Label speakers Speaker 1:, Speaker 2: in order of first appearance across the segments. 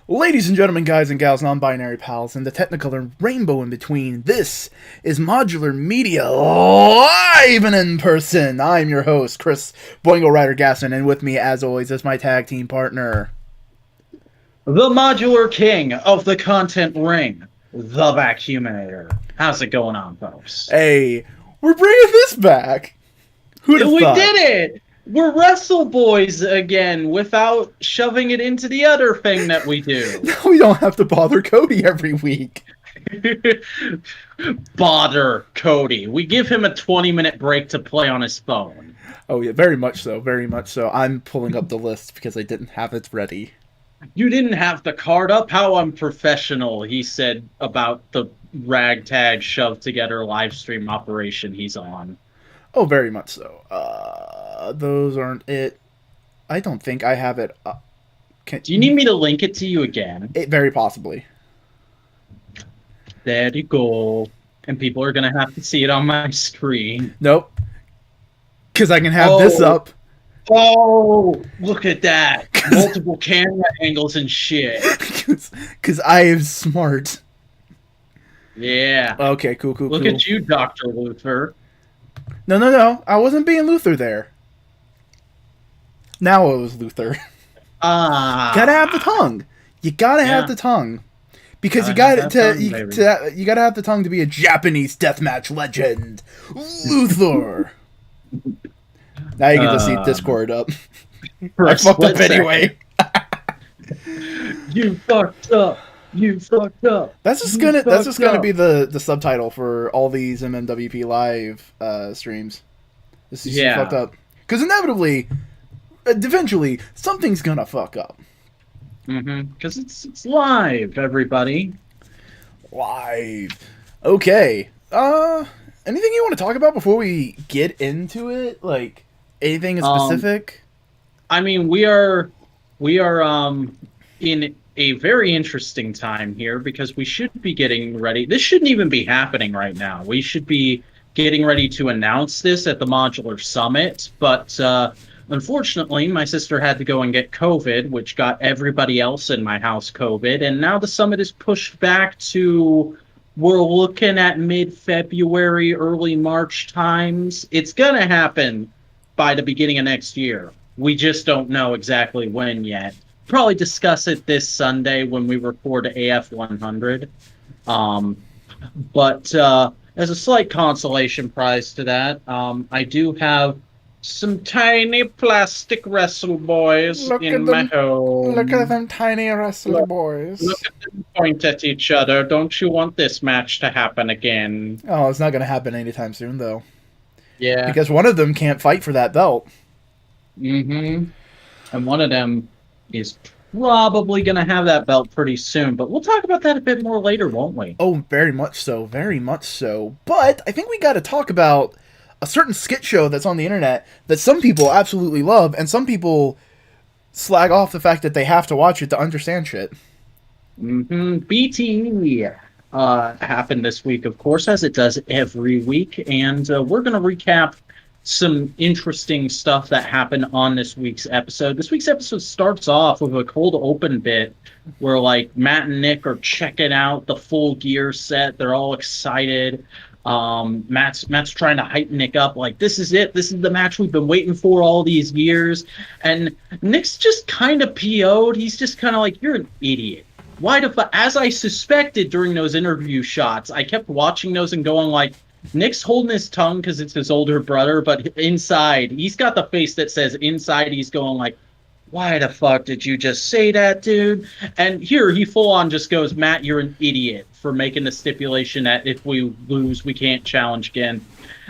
Speaker 1: Ladies and gentlemen, guys and gals, non-binary pals, and the technicolor rainbow in between, this is Modular Media live and in person. I'm your host, Chris Boingo Rider Gaston, and with me, as always, is my tag team partner,
Speaker 2: The Modular King of the Content Ring, the Vacuuminator. How's it going on, folks?
Speaker 1: Hey, we're bringing this back. Who'd have
Speaker 2: We
Speaker 1: thought?
Speaker 2: did it! We're Wrestle Boys again without shoving it into the other thing that we do.
Speaker 1: Now we don't have to bother Cody every week.
Speaker 2: Bother Cody. We give him a 20-minute break to play on his phone.
Speaker 1: Oh yeah, very much so, very much so. I'm pulling up the list because I didn't have it ready.
Speaker 2: You didn't have the card up? How unprofessional, he said about the ragtag shoved together live stream operation he's on.
Speaker 1: Oh, very much so. Those aren't it. I don't think I have it.
Speaker 2: Do you need me to link it to you again?
Speaker 1: It very possibly.
Speaker 2: There you go. And people are going to have to see it on my screen.
Speaker 1: Nope. Because I can have this up.
Speaker 2: Oh, look at that. Multiple camera angles and shit.
Speaker 1: Because I am smart.
Speaker 2: Yeah.
Speaker 1: Okay, cool.
Speaker 2: Look at you, Dr. Luther.
Speaker 1: No. I wasn't being Luther there. Now it was Luther. Gotta have the tongue. You gotta have the tongue. Because you gotta have the tongue to be a Japanese deathmatch legend. Luther. Now you can just see Discord up. I fucked up anyway.
Speaker 2: You fucked up.
Speaker 1: That's just gonna be the subtitle for all these MMWP live streams. This is fucked up. Because inevitably, eventually, something's gonna fuck up.
Speaker 2: Because it's live, everybody.
Speaker 1: Live. Okay. Anything you want to talk about before we get into it? Like anything specific?
Speaker 2: I mean, we are in a very interesting time here because we should be getting ready. This shouldn't even be happening right now. We should be getting ready to announce this at the Modular Summit, but unfortunately, my sister had to go and get COVID, which got everybody else in my house COVID, and now the summit is pushed back to, we're looking at mid-February, early March times. It's going to happen by the beginning of next year. We just don't know exactly when yet. Probably discuss it this Sunday when we record AF 100. But as a slight consolation prize to that, I do have some tiny plastic wrestle boys in my home.
Speaker 1: Look at them tiny wrestler boys.
Speaker 2: Look at them point at each other. Don't you want this match to happen again?
Speaker 1: Oh, it's not going to happen anytime soon, though.
Speaker 2: Yeah.
Speaker 1: Because one of them can't fight for that belt.
Speaker 2: And one of them is probably going to have that belt pretty soon. But we'll talk about that a bit more later, won't we?
Speaker 1: Oh, very much so. Very much so. But I think we got to talk about a certain skit show that's on the internet that some people absolutely love, and some people slag off the fact that they have to watch it to understand shit.
Speaker 2: BTE happened this week, of course, as it does every week, and we're going to recap some interesting stuff that happened on this week's episode. This week's episode starts off with a cold open bit where, like, Matt and Nick are checking out the full gear set. They're all excited. Matt's trying to hype Nick up, like, this is it, this is the match we've been waiting for all these years, and Nick's just kind of PO'd. He's just kind of like, you're an idiot. Why the fuck? As I suspected during those interview shots, I kept watching those and going like, Nick's holding his tongue because it's his older brother, but inside, he's got the face that says inside he's going like, why the fuck did you just say that, dude? And here, he full-on just goes, Matt, you're an idiot for making the stipulation that if we lose, we can't challenge again.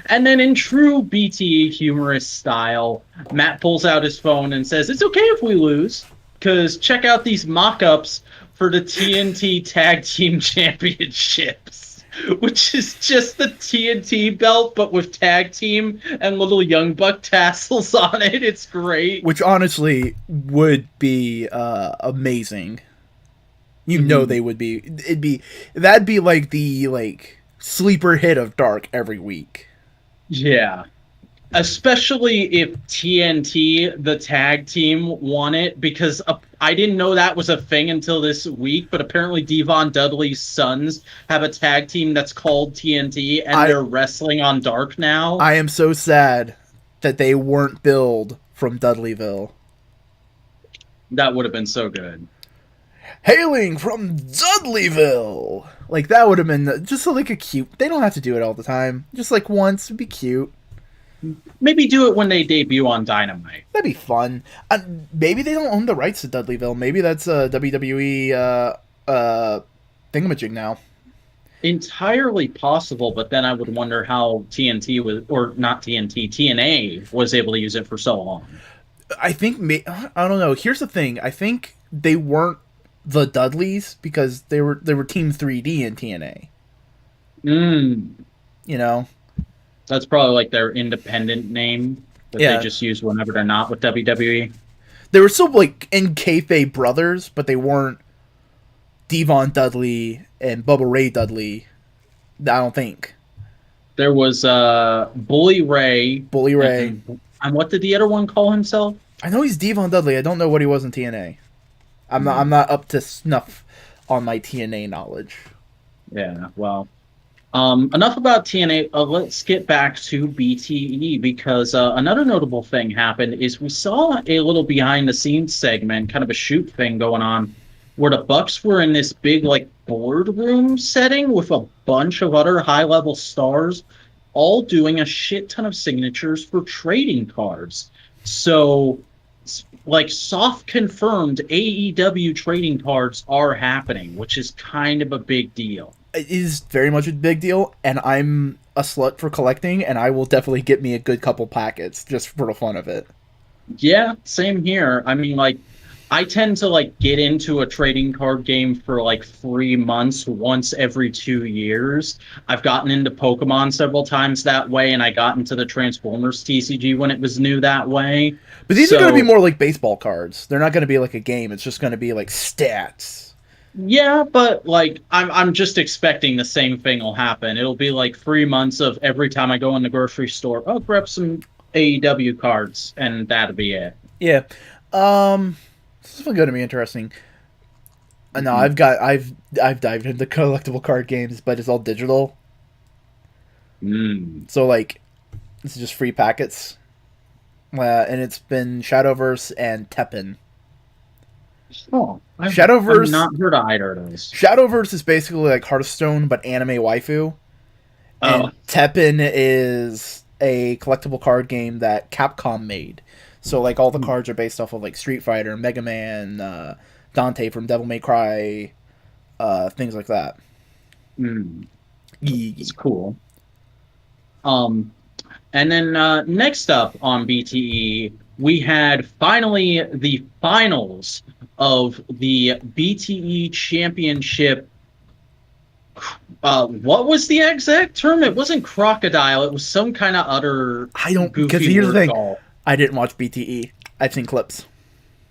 Speaker 2: And then in true BTE humorous style, Matt pulls out his phone and says, it's okay if we lose, because check out these mock-ups for the TNT Tag Team Championships. Which is just the TNT belt, but with tag team and little Young Buck tassels on it. It's great.
Speaker 1: Which honestly would be amazing. You know they would be. That'd be like the sleeper hit of Dark every week.
Speaker 2: Yeah. Especially if TNT, the tag team, won it, because I didn't know that was a thing until this week, but apparently Devon Dudley's sons have a tag team that's called TNT, and they're wrestling on Dark now.
Speaker 1: I am so sad that they weren't billed from Dudleyville.
Speaker 2: That would have been so good.
Speaker 1: Hailing from Dudleyville! Like, that would have been just like a cute... They don't have to do it all the time. Just like once, it'd be cute.
Speaker 2: Maybe do it when they debut on Dynamite.
Speaker 1: That'd be fun. Maybe they don't own the rights to Dudleyville. Maybe that's a WWE thingamajig now.
Speaker 2: Entirely possible, but then I would wonder how TNT was, or not TNT, TNA was able to use it for so long.
Speaker 1: I think, I don't know. Here's the thing. I think they weren't the Dudleys because they were Team 3D in TNA. You know?
Speaker 2: That's probably like their independent name that they just use whenever they're not with WWE.
Speaker 1: They were still like in kayfabe brothers, but they weren't Devon Dudley and Bubba Ray Dudley. I don't think. There
Speaker 2: was Bully Ray.
Speaker 1: Bully Ray.
Speaker 2: And what did the other one call himself?
Speaker 1: I know he's Devon Dudley. I don't know what he was in TNA. I'm not up to snuff on my TNA knowledge.
Speaker 2: Yeah, well. Enough about TNA. Let's get back to BTE, because another notable thing happened is we saw a little behind-the-scenes segment, kind of a shoot thing going on, where the Bucks were in this big like boardroom setting with a bunch of other high-level stars, all doing a shit ton of signatures for trading cards. So, like, soft confirmed AEW trading cards are happening, which is kind of a big deal.
Speaker 1: It is very much a big deal, and I'm a slut for collecting, and I will definitely get me a good couple packets just for the fun of it.
Speaker 2: Yeah, same here. I mean, like, I tend to, like, get into a trading card game for, like, 3 months once every 2 years. I've gotten into Pokemon several times that way, and I got into the Transformers TCG when it was new that way.
Speaker 1: But these are going to be more like baseball cards. They're not going to be like a game. It's just going to be, like, stats.
Speaker 2: Yeah, but like I'm just expecting the same thing will happen. It'll be like 3 months of every time I go in the grocery store, I'll grab some AEW cards, and that'll be it.
Speaker 1: Yeah, this is going to be interesting. No, I've dived into collectible card games, but it's all digital. So like, this is just free packets, and it's been Shadowverse and Teppen.
Speaker 2: Oh,
Speaker 1: Shadowverse.
Speaker 2: I've not heard of either of those.
Speaker 1: Shadowverse is basically like Hearthstone, but anime waifu. And Teppen is a collectible card game that Capcom made. So like all the cards are based off of like Street Fighter, Mega Man, Dante from Devil May Cry, things like that.
Speaker 2: It's cool. And then next up on BTE, we had finally the finals of the BTE Championship. What was the exact term? It wasn't crocodile. It was some kind of other.
Speaker 1: I don't. Because here's the thing. I didn't watch BTE. I've seen clips.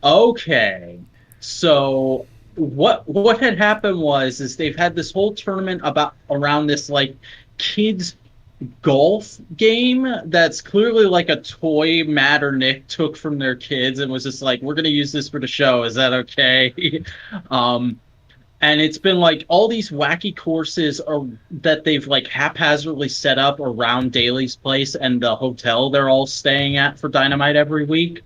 Speaker 2: Okay, so what had happened is they've had this whole tournament around this like kids golf game that's clearly like a toy Matt or Nick took from their kids and was just like, we're going to use this for the show. Is that okay? And it's been like all these wacky courses that they've like haphazardly set up around Daly's place and the hotel they're all staying at for Dynamite every week.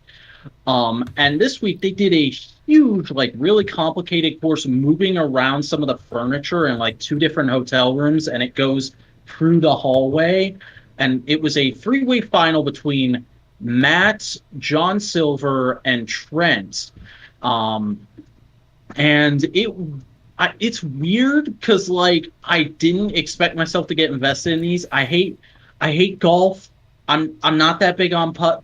Speaker 2: And this week they did a huge, like really complicated course moving around some of the furniture in like 2 different hotel rooms, and it goes through the hallway, and it was a 3-way final between Matt, John Silver, and Trent. And it's weird because like I didn't expect myself to get invested in these. I hate golf. I'm not that big on putt,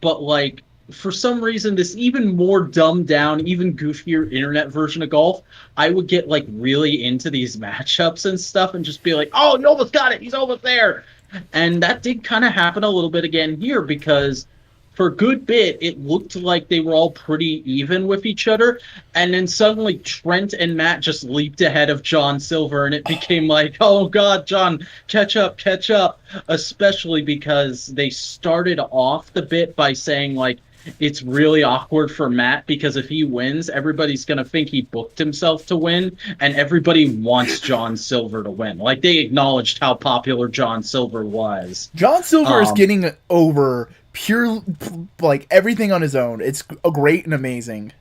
Speaker 2: but like for some reason this even more dumbed down, even goofier internet version of golf, I would get like really into these matchups and stuff and just be like, oh, Nova's got it, he's almost there. And that did kind of happen a little bit again here because for a good bit, it looked like they were all pretty even with each other. And then suddenly Trent and Matt just leaped ahead of John Silver, and it became like, oh, God, John, catch up, catch up. Especially because they started off the bit by saying, like, it's really awkward for Matt because if he wins, everybody's going to think he booked himself to win, and everybody wants John Silver to win. Like, they acknowledged how popular John Silver was.
Speaker 1: John Silver is getting over pure, like, everything on his own. It's great and amazing.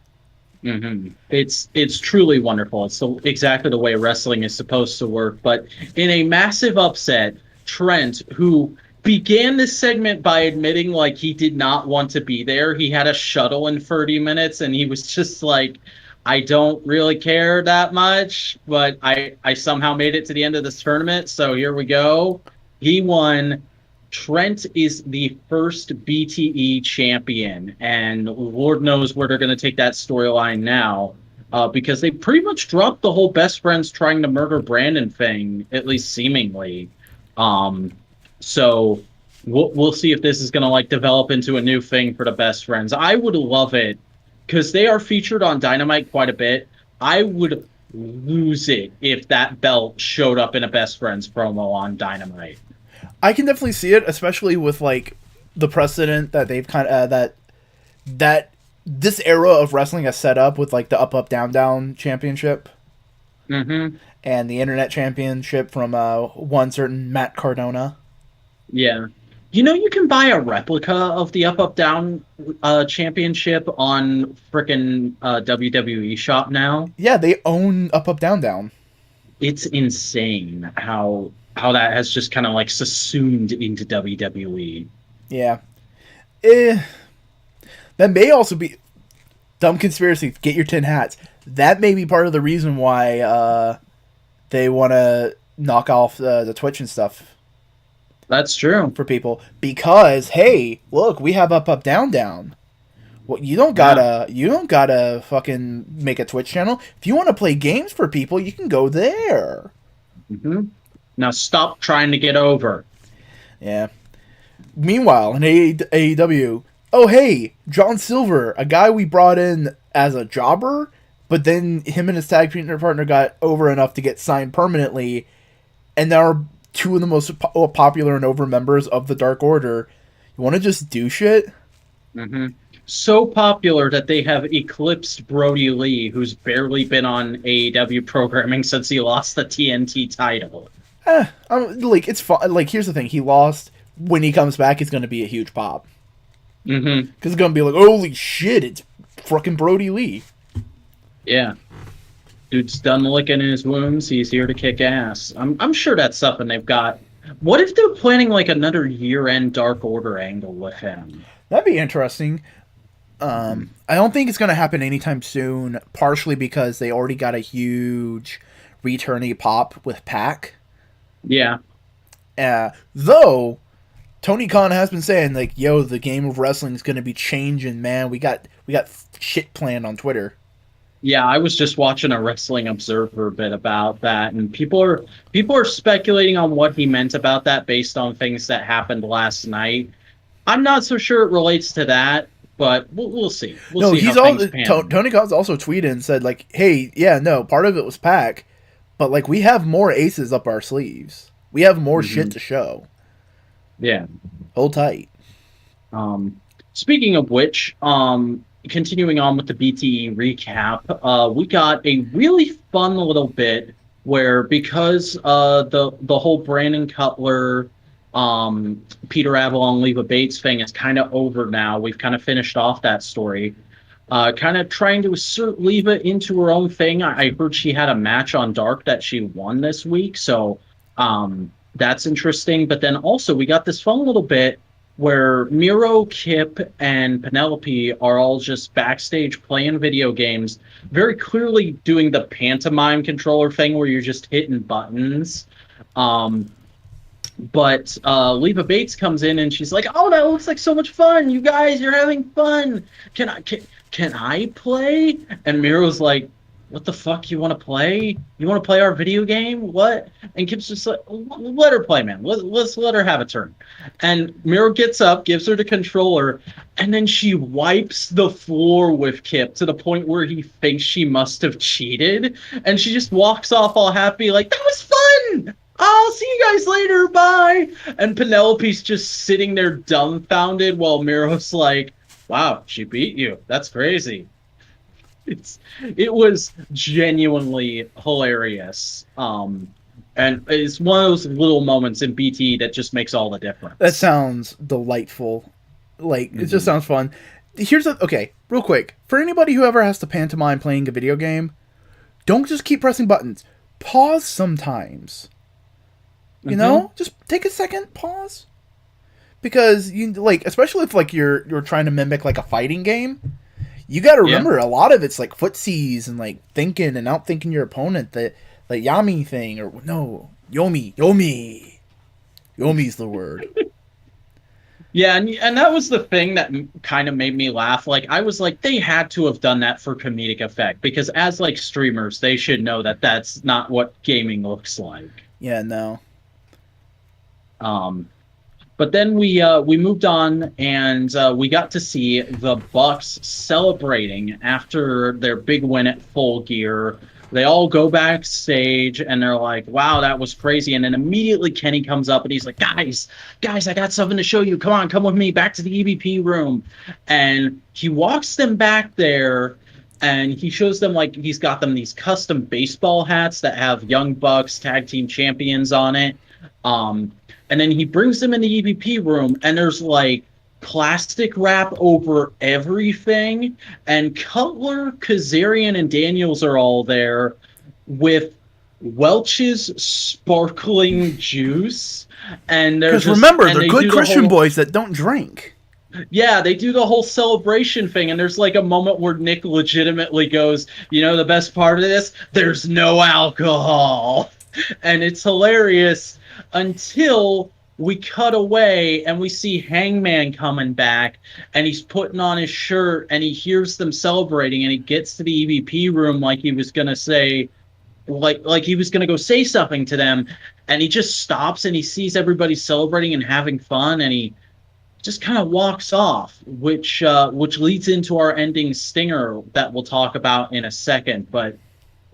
Speaker 2: Mm-hmm. It's truly wonderful. It's exactly the way wrestling is supposed to work. But in a massive upset, Trent, who began this segment by admitting like he did not want to be there. He had a shuttle in 30 minutes and he was just like, I don't really care that much, but I somehow made it to the end of this tournament, so here we go. He won. Trent is the first BTE champion, and Lord knows where they're going to take that storyline now, because they pretty much dropped the whole best friends trying to murder Brandon thing, at least seemingly. So we'll see if this is going to like develop into a new thing for the best friends. I would love it because they are featured on Dynamite quite a bit. I would lose it if that belt showed up in a best friends promo on Dynamite.
Speaker 1: I can definitely see it, especially with like the precedent that they've kind of that this era of wrestling has set up with like the up down down championship.
Speaker 2: Mm-hmm.
Speaker 1: And the internet championship from one certain Matt Cardona.
Speaker 2: Yeah. You know, you can buy a replica of the up down championship on frickin' WWE shop now.
Speaker 1: Yeah, they own up down down.
Speaker 2: It's insane how that has just kind of like subsumed into WWE.
Speaker 1: Yeah. That may also be dumb conspiracy. Get your 10 hats. That may be part of the reason why they want to knock off the Twitch and stuff.
Speaker 2: That's true
Speaker 1: for people because hey, look, we have up down down. Well, you don't gotta fucking make a Twitch channel. If you want to play games for people, you can go there.
Speaker 2: Mm-hmm. Now stop trying to get over.
Speaker 1: Yeah. Meanwhile, in AEW, oh hey, John Silver, a guy we brought in as a jobber, but then him and his tag partner got over enough to get signed permanently, and now are two of the most popular and over members of the Dark Order. You want to just do shit?
Speaker 2: Mm-hmm. So popular that they have eclipsed Brodie Lee, who's barely been on AEW programming since he lost the TNT title.
Speaker 1: Like it's fun. Like here's the thing: he lost. When he comes back, it's going to be a huge pop.
Speaker 2: Mm-hmm.
Speaker 1: Because it's going to be like, holy shit! It's fucking Brodie Lee.
Speaker 2: Yeah. Dude's done licking his wounds. He's here to kick ass. I'm sure that's something they've got. What if they're planning like another year-end Dark Order angle with him?
Speaker 1: That'd be interesting. I don't think it's going to happen anytime soon, partially because they already got a huge returnee pop with Pac.
Speaker 2: Yeah.
Speaker 1: Though, Tony Khan has been saying, like, yo, the game of wrestling is going to be changing, man. We got shit planned on Twitter.
Speaker 2: Yeah, I was just watching a Wrestling Observer bit about that, and people are speculating on what he meant about that based on things that happened last night. I'm not so sure it relates to that, but we'll see. We'll see
Speaker 1: Tony Khan's also tweeted and said, like, hey, yeah, no, part of it was Pac, but, like, we have more aces up our sleeves. We have more shit to show.
Speaker 2: Yeah.
Speaker 1: Hold tight.
Speaker 2: Speaking of which, continuing on with the BTE recap, we got a really fun little bit where because the whole Brandon Cutler, Peter Avalon, Leva Bates thing is kind of over now. We've kind of finished off that story. Kind of trying to assert Leva into her own thing. I heard she had a match on Dark that she won this week, so that's interesting. But then also we got this fun little bit where Miro, Kip, and Penelope are all just backstage playing video games, very clearly doing the pantomime controller thing where you're just hitting buttons. But Leva Bates comes in and she's like, "Oh, that looks like so much fun! You guys, you're having fun. Can I play?" And Miro's like, what the fuck, you want to play? You want to play our video game? What? And Kip's just like, let her play, man. Let's let her have a turn. And Miro gets up, gives her the controller, and then she wipes the floor with Kip to the point where he thinks she must have cheated. And she just walks off all happy, like, that was fun! I'll see you guys later, bye! And Penelope's just sitting there dumbfounded while Miro's like, wow, she beat you. That's crazy. It was genuinely hilarious. And it's one of those little moments in BT that just makes all the difference.
Speaker 1: That sounds delightful. Like, it just sounds fun. Okay, real quick. For anybody who ever has to pantomime playing a video game, don't just keep pressing buttons. Pause sometimes. You know? Just take a second, pause. Because, especially if, you're trying to mimic, a fighting game, you gotta remember, a lot of it's, footsies and, thinking and outthinking your opponent. The Yami thing, or, no, Yomi. Yomi's the word.
Speaker 2: Yeah, and that was the thing that kind of made me laugh. I was like, they had to have done that for comedic effect, because as, streamers, they should know that that's not what gaming looks like.
Speaker 1: Yeah, no.
Speaker 2: But then we moved on, and we got to see the Bucks celebrating after their big win at Full Gear. They all go backstage, and they're like, wow, that was crazy. And then immediately Kenny comes up, and he's like, guys, I got something to show you. Come with me back to the EVP room. And he walks them back there, and he shows them, he's got them these custom baseball hats that have Young Bucks Tag Team Champions on it. And then he brings them in the EVP room, and there's plastic wrap over everything. And Cutler, Kazarian, and Daniels are all there with Welch's sparkling juice. And
Speaker 1: because remember, they're good Christian boys that don't drink.
Speaker 2: Yeah, they do the whole celebration thing, and there's a moment where Nick legitimately goes, the best part of this? There's no alcohol. And it's hilarious. Until we cut away and we see Hangman coming back, and he's putting on his shirt, and he hears them celebrating, and he gets to the EVP room like he was gonna say, like he was gonna go say something to them, and he just stops and he sees everybody celebrating and having fun, and he just kind of walks off, which leads into our ending stinger that we'll talk about in a second. But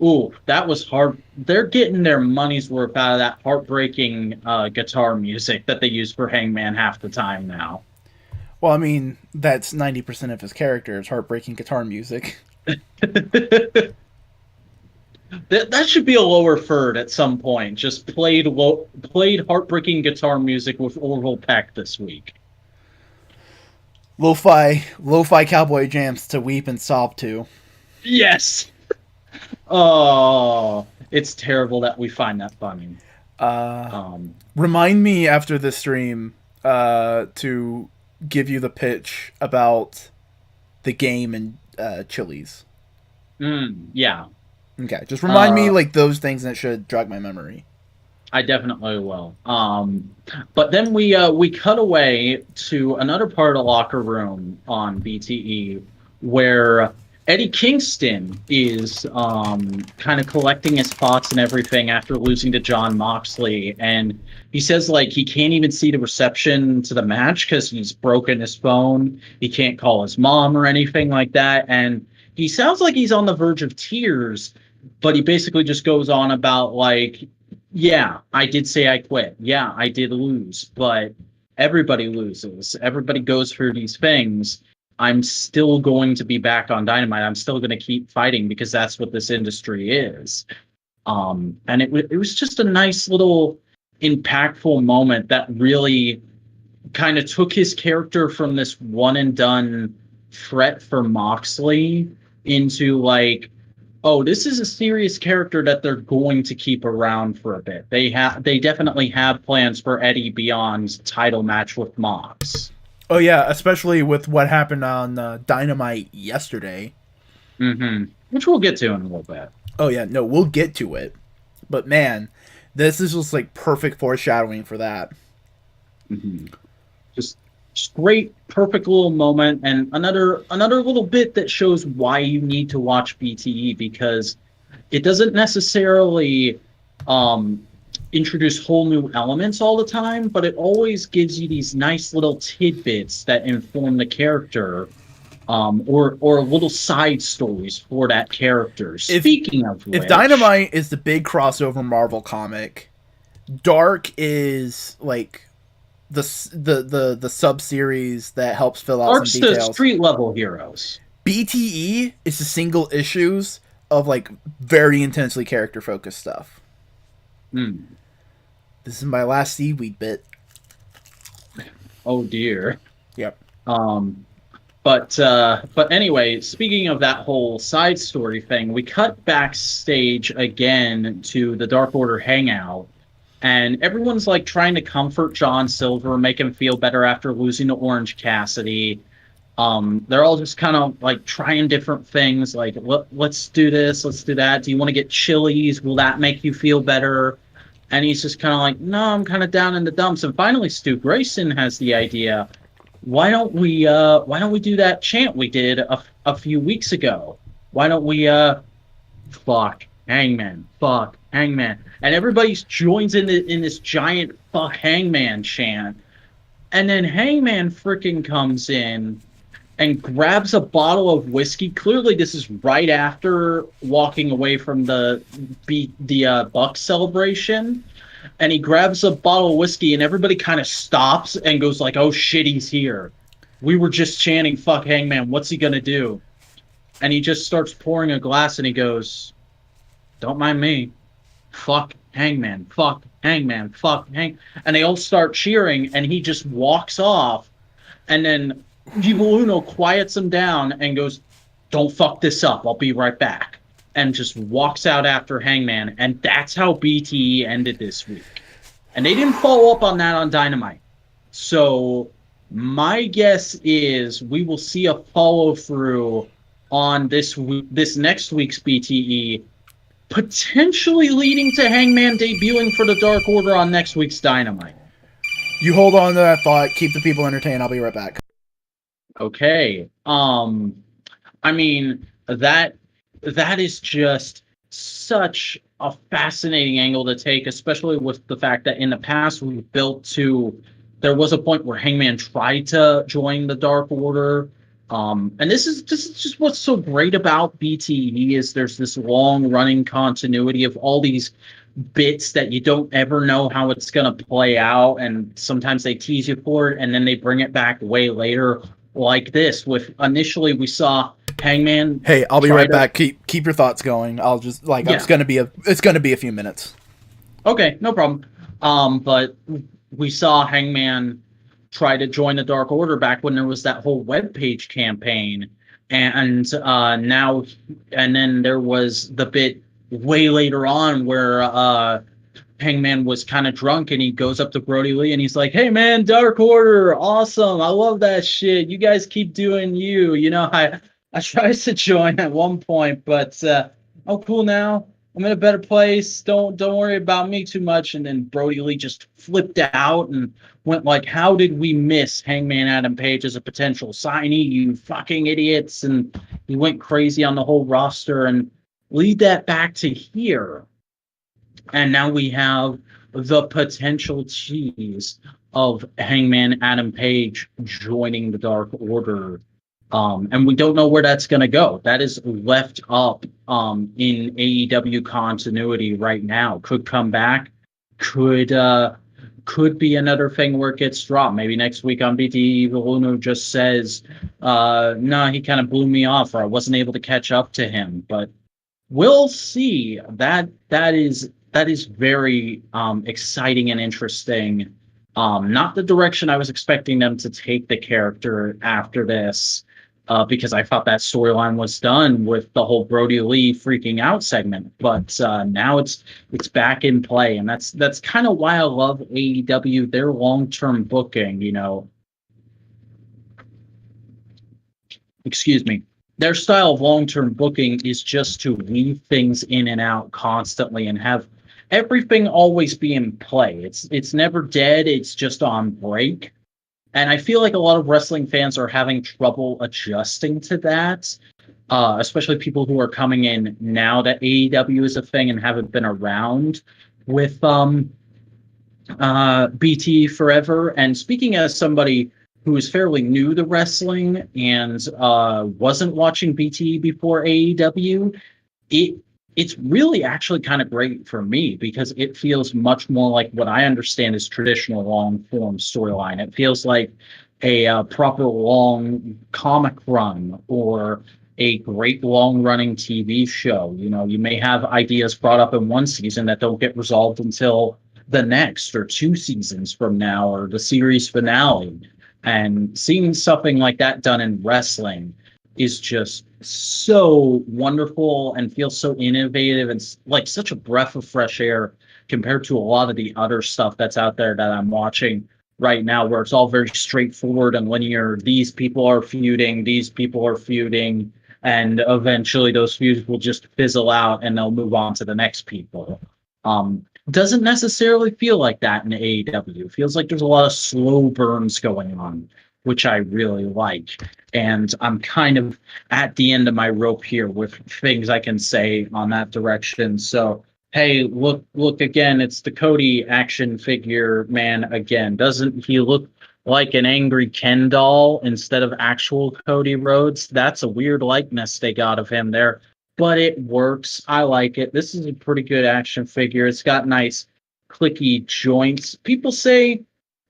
Speaker 2: ooh, that was hard. They're getting their money's worth out of that heartbreaking guitar music that they use for Hangman half the time now.
Speaker 1: Well, I mean, that's 90% of his character is heartbreaking guitar music.
Speaker 2: That should be a lower third at some point. Just played heartbreaking guitar music with Orville Peck this week.
Speaker 1: Lo-fi cowboy jams to weep and sob to.
Speaker 2: Yes! Oh, it's terrible that we find that funny.
Speaker 1: Remind me after the stream to give you the pitch about the game and Chili's.
Speaker 2: Yeah.
Speaker 1: Okay, just remind me those things, and it should jog my memory.
Speaker 2: I definitely will. But then we cut away to another part of the locker room on BTE where Eddie Kingston is kind of collecting his thoughts and everything after losing to Jon Moxley. And he says, he can't even see the reception to the match because he's broken his phone. He can't call his mom or anything like that. And he sounds like he's on the verge of tears, but he basically just goes on about, yeah, I did say I quit. Yeah, I did lose, but everybody loses. Everybody goes through these things. I'm still going to be back on Dynamite. I'm still going to keep fighting because that's what this industry is. And it was just a nice little impactful moment that really kind of took his character from this one and done threat for Moxley into oh, this is a serious character that they're going to keep around for a bit. They definitely have plans for Eddie beyond title match with Mox.
Speaker 1: Oh yeah, especially with what happened on Dynamite yesterday.
Speaker 2: Which we'll get to in a little bit.
Speaker 1: Oh yeah, no, we'll get to it. But man, this is just perfect foreshadowing for that.
Speaker 2: Just great, perfect little moment, and another little bit that shows why you need to watch BTE, because it doesn't necessarily introduce whole new elements all the time, but it always gives you these nice little tidbits that inform the character, or little side stories for that character. Speaking of which,
Speaker 1: if Dynamite is the big crossover Marvel comic, Dark is like the sub series that helps fill out
Speaker 2: Dark's
Speaker 1: some details.
Speaker 2: The street level heroes.
Speaker 1: BTE is the single issues of like very intensely character focused stuff. This is my last seaweed bit.
Speaker 2: Oh dear.
Speaker 1: Yep.
Speaker 2: But anyway, speaking of that whole side story thing, we cut backstage again to the Dark Order hangout, and everyone's like trying to comfort John Silver, make him feel better after losing to Orange Cassidy. They're all just kind of like trying different things, like let's do this, let's do that. Do you want to get Chili's? Will that make you feel better? And he's just kind of like, no, I'm kind of down in the dumps. And finally, Stu Grayson has the idea. Why don't we do that chant we did a few weeks ago? Why don't we fuck Hangman, fuck Hangman, and everybody joins in this giant fuck Hangman chant, and then Hangman freaking comes in and grabs a bottle of whiskey. Clearly, this is right after walking away from the Buck celebration. And he grabs a bottle of whiskey, and everybody kind of stops and goes like, oh shit, he's here. We were just chanting, fuck Hangman. What's he going to do? And he just starts pouring a glass, and he goes, don't mind me. Fuck Hangman. Fuck Hangman. Fuck Hang. And they all start cheering, and he just walks off. And then Evil Uno quiets him down and goes, don't fuck this up. I'll be right back. And just walks out after Hangman. And that's how BTE ended this week. And they didn't follow up on that on Dynamite. So my guess is we will see a follow-through on this next week's BTE, potentially leading to Hangman debuting for the Dark Order on next week's Dynamite.
Speaker 1: You hold on to that thought. Keep the people entertained. I'll be right back.
Speaker 2: Okay. I mean, that is just such a fascinating angle to take, especially with the fact that in the past we've built to, there was a point where Hangman tried to join the Dark Order. And this is just what's so great about BTE is there's this long running continuity of all these bits that you don't ever know how it's going to play out. And sometimes they tease you for it and then they bring it back way later. Like this, with initially we saw Hangman.
Speaker 1: Hey, I'll be right back. Keep your thoughts going. I'll just it's gonna be a few minutes.
Speaker 2: Okay, no problem. But we saw Hangman try to join the Dark Order back when there was that whole webpage campaign, and then there was the bit way later on where Hangman was kind of drunk and he goes up to Brodie Lee and he's like, hey man, Dark Order, awesome, I love that shit, you guys keep doing you. You know, I tried to join at one point, but I'm cool now, I'm in a better place, don't worry about me too much. And then Brodie Lee just flipped out and went like, how did we miss Hangman Adam Page as a potential signee, you fucking idiots? And he went crazy on the whole roster and lead that back to here. And now we have the potential tease of Hangman Adam Page joining the Dark Order. And we don't know where that's going to go. That is left up in AEW continuity right now. Could come back. Could be another thing where it gets dropped. Maybe next week on BTE, Evil Uno just says, no, he kind of blew me off, or I wasn't able to catch up to him. But we'll see. That is very exciting and interesting. Not the direction I was expecting them to take the character after this, because I thought that storyline was done with the whole Brodie Lee freaking out segment. But now it's back in play, and that's kind of why I love AEW, their long-term booking. You know, excuse me. Their style of long-term booking is just to weave things in and out constantly and have everything always be in play. It's never dead. It's just on break. And I feel like a lot of wrestling fans are having trouble adjusting to that. especially people who are coming in now that AEW is a thing and haven't been around with BT forever. And speaking as somebody who is fairly new to wrestling and wasn't watching BT before AEW, it's really actually kind of great for me because it feels much more like what I understand is traditional long form storyline. It feels like a proper long comic run or a great long running TV show. You know, you may have ideas brought up in one season that don't get resolved until the next or 2 seasons from now or the series finale. And seeing something like that done in wrestling is just so wonderful and feels so innovative and like such a breath of fresh air compared to a lot of the other stuff that's out there that I'm watching right now, where it's all very straightforward and linear. These people are feuding, and eventually those feuds will just fizzle out and they'll move on to the next people. Doesn't necessarily feel like that in AEW. It feels like there's a lot of slow burns going on, which I really like. And I'm kind of at the end of my rope here with things I can say on that direction. So, hey, look again, it's the Cody action figure man again. Doesn't he look like an angry Ken doll instead of actual Cody Rhodes? That's a weird likeness they got of him there, but it works. I like it. This is a pretty good action figure. It's got nice clicky joints. People say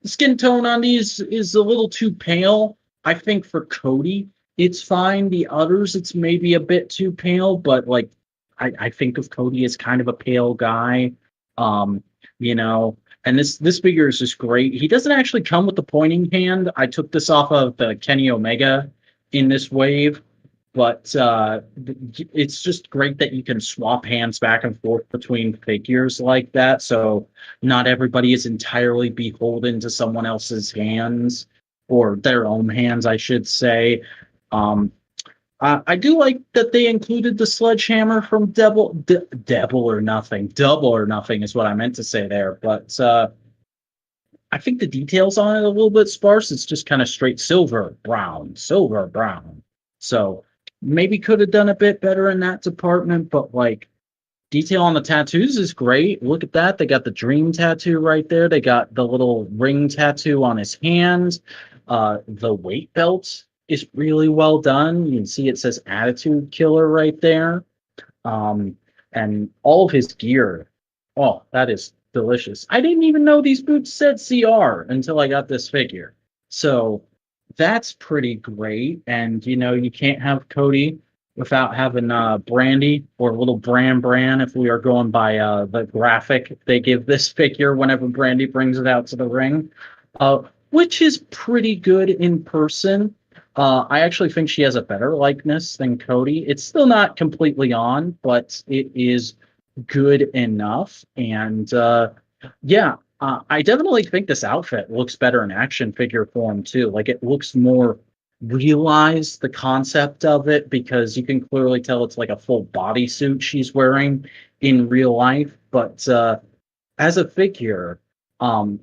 Speaker 2: the skin tone on these is a little too pale. I think for Cody, it's fine. The others, it's maybe a bit too pale, but like I think of Cody as kind of a pale guy. You know, and this figure is just great. He doesn't actually come with the pointing hand. I took this off of Kenny Omega in this wave, but it's just great that you can swap hands back and forth between figures like that. So not everybody is entirely beholden to someone else's hands, or their own hands, I should say. I do like that they included the sledgehammer from Double or Nothing. Double or Nothing is what I meant to say there. But I think the details on it are a little bit sparse. It's just kind of straight silver, brown. So maybe could have done a bit better in that department, but like detail on the tattoos is great. Look at that. They got the dream tattoo right there. They got the little ring tattoo on his hand. The weight belt is really well done. You can see it says Attitude Killer right there. And all of his gear. Oh, that is delicious. I didn't even know these boots said CR until I got this figure. So that's pretty great. And, you know, you can't have Cody without having Brandy or little Bran if we are going by the graphic they give this figure whenever Brandy brings it out to the ring, which is pretty good in person. I actually think she has a better likeness than Cody. It's still not completely on, but it is good enough. And yeah, I definitely think this outfit looks better in action figure form too. Like it looks more realized, the concept of it, because you can clearly tell it's like a full bodysuit she's wearing in real life. But as a figure,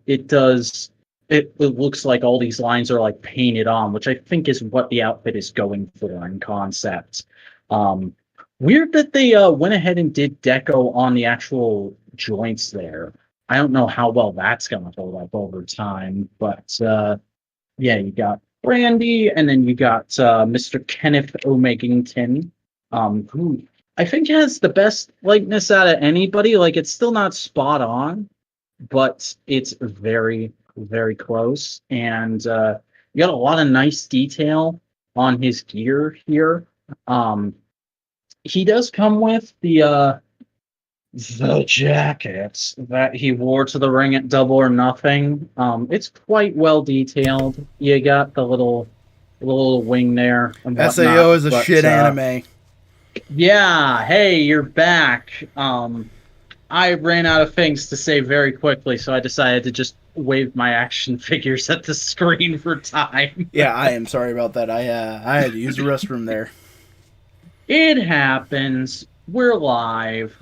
Speaker 2: it does. It looks like all these lines are like painted on, which I think is what the outfit is going for in concept. Weird that they went ahead and did deco on the actual joints there. I don't know how well that's going to hold up over time, but yeah, you got Brandy, and then you got Mr. Kenneth Omegington, who I think has the best likeness out of anybody. Like, it's still not spot on, but it's very, very close. And you got a lot of nice detail on his gear here. He does come with the jacket that he wore to the ring at Double or Nothing. It's quite well detailed. You got the little wing there and whatnot,
Speaker 1: SAO is a shit anime.
Speaker 2: Yeah, hey, you're back. I ran out of things to say very quickly, so I decided to just wave my action figures at the screen for time.
Speaker 1: Yeah, I am sorry about that. I had to use the restroom there.
Speaker 2: It happens. We're live.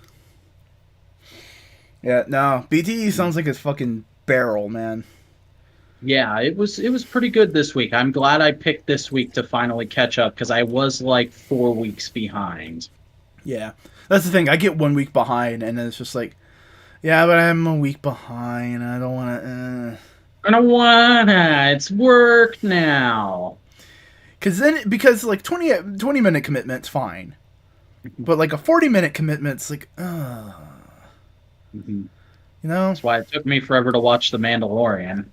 Speaker 1: Yeah, no, BTE sounds like his fucking barrel, man.
Speaker 2: Yeah, it was pretty good this week. I'm glad I picked this week to finally catch up because I was like 4 weeks behind.
Speaker 1: Yeah, that's the thing. I get 1 week behind, and then it's just like, yeah, but I'm a week behind. I don't want to.
Speaker 2: I don't wanna. It's work now.
Speaker 1: Because like 20-minute commitment's fine, but like a 40-minute commitment's like,
Speaker 2: Mm-hmm.
Speaker 1: You know.
Speaker 2: That's why it took me forever to watch The Mandalorian.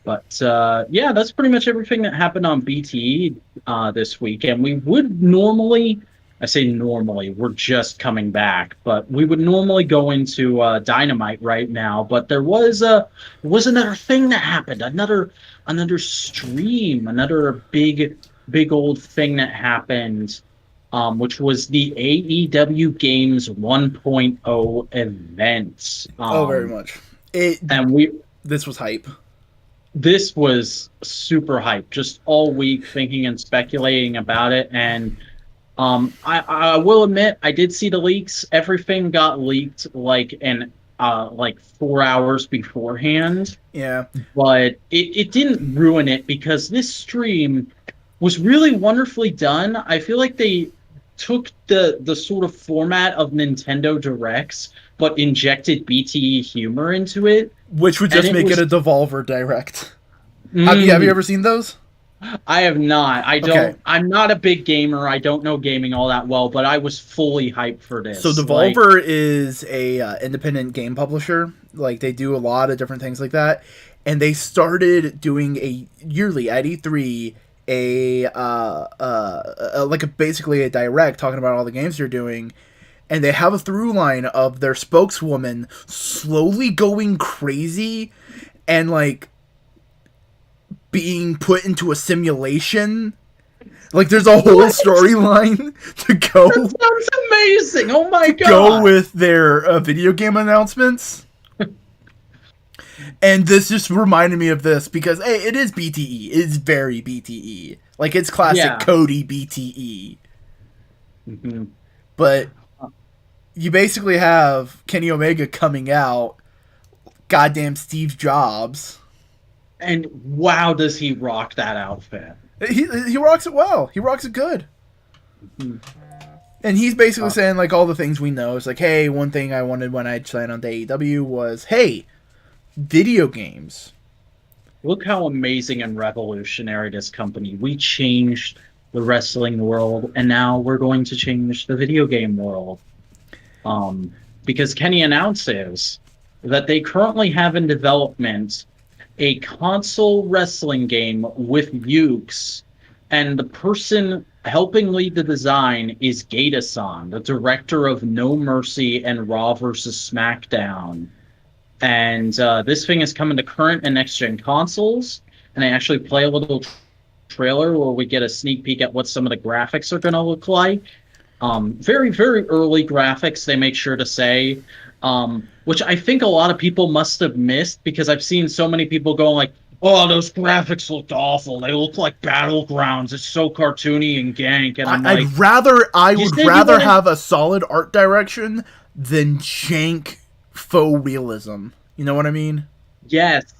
Speaker 2: But yeah, that's pretty much everything that happened on BTE this week. And we would normally, I say normally, we're just coming back, but we would normally go into Dynamite right now. But there was another thing that happened, another stream, another big old thing that happened, which was the AEW Games 1.0 event.
Speaker 1: Very much. This was hype.
Speaker 2: This was super hype, just all week thinking and speculating about it. And I will admit, I did see the leaks. Everything got leaked like 4 hours beforehand.
Speaker 1: Yeah.
Speaker 2: But it didn't ruin it because this stream was really wonderfully done. I feel like they took the sort of format of Nintendo Directs, but injected BTE humor into it.
Speaker 1: Which would just make it a Devolver Direct. Have you ever seen those?
Speaker 2: I have not. I don't. Okay. I'm not a big gamer. I don't know gaming all that well, but I was fully hyped for this.
Speaker 1: So Devolver is a independent game publisher. Like, they do a lot of different things like that, and they started doing a yearly at E3 basically a direct talking about all the games they're doing. And they have a through line of their spokeswoman slowly going crazy and, like, being put into a simulation. Like, there's a whole storyline to go.
Speaker 2: That sounds amazing. Oh my god.
Speaker 1: Go with their video game announcements. And this just reminded me of this because, hey, it is BTE. It's very BTE. Like, it's classic Cody BTE.
Speaker 2: Mm-hmm.
Speaker 1: But you basically have Kenny Omega coming out, goddamn Steve Jobs.
Speaker 2: And wow, does he rock that outfit.
Speaker 1: He rocks it well. He rocks it good. Mm-hmm. And he's basically saying, like, all the things we know. It's like, hey, one thing I wanted when I signed on to AEW was, hey, video games.
Speaker 2: Look how amazing and revolutionary this company. We changed the wrestling world, and now we're going to change the video game world. Because Kenny announces that they currently have in development a console wrestling game with Ukes, and the person helping lead the design is Gaeta-san, the director of No Mercy and Raw vs. SmackDown. And this thing is coming to current and next-gen consoles, and I actually play a little trailer where we get a sneak peek at what some of the graphics are going to look like. Very, very early graphics, they make sure to say, which I think a lot of people must have missed because I've seen so many people going like, oh, those graphics looked awful. They look like Battlegrounds. It's so cartoony and gank. And
Speaker 1: I would rather have a solid art direction than jank faux realism. You know what I mean?
Speaker 2: Yes.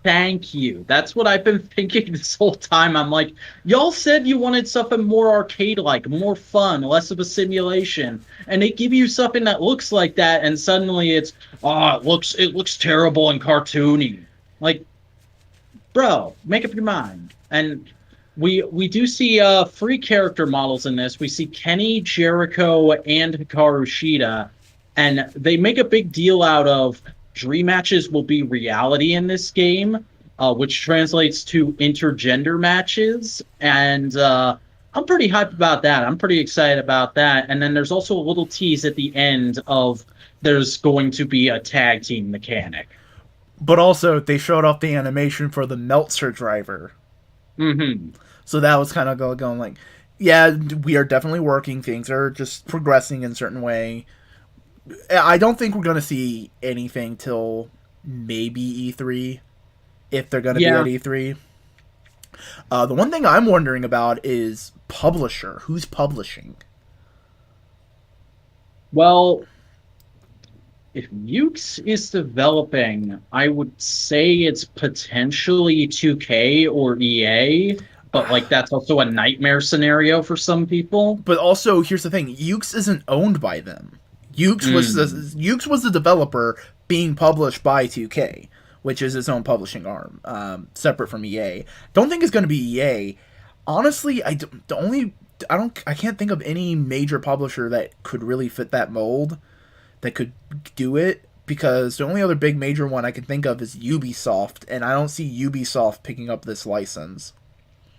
Speaker 2: Thank you. That's what I've been thinking this whole time. I'm like, y'all said you wanted something more arcade-like, more fun, less of a simulation, and they give you something that looks like that, and suddenly it's, it looks terrible and cartoony. Like, bro, make up your mind. And we do see free character models in this. We see Kenny, Jericho, and Hikaru Shida, and they make a big deal out of dream matches will be reality in this game, which translates to intergender matches. And I'm pretty hyped about that. I'm pretty excited about that. And then there's also a little tease at the end of there's going to be a tag team mechanic.
Speaker 1: But also, they showed off the animation for the Meltzer driver.
Speaker 2: Mm-hmm.
Speaker 1: So that was kind of going like, yeah, we are definitely working. Things are just progressing in a certain way. I don't think we're going to see anything till maybe E3, if they're going to be at E3. The one thing I'm wondering about is publisher. Who's publishing?
Speaker 2: Well, If Ukes is developing, I would say it's potentially 2K or EA, but like that's also a nightmare scenario for some people.
Speaker 1: But also, here's the thing: Ukes isn't owned by them. Ukes was the developer being published by 2K, which is its own publishing arm, separate from EA. Don't think it's going to be EA. Honestly, I can't think of any major publisher that could really fit that mold, that could do it, because the only other big major one I can think of is Ubisoft, and I don't see Ubisoft picking up this license.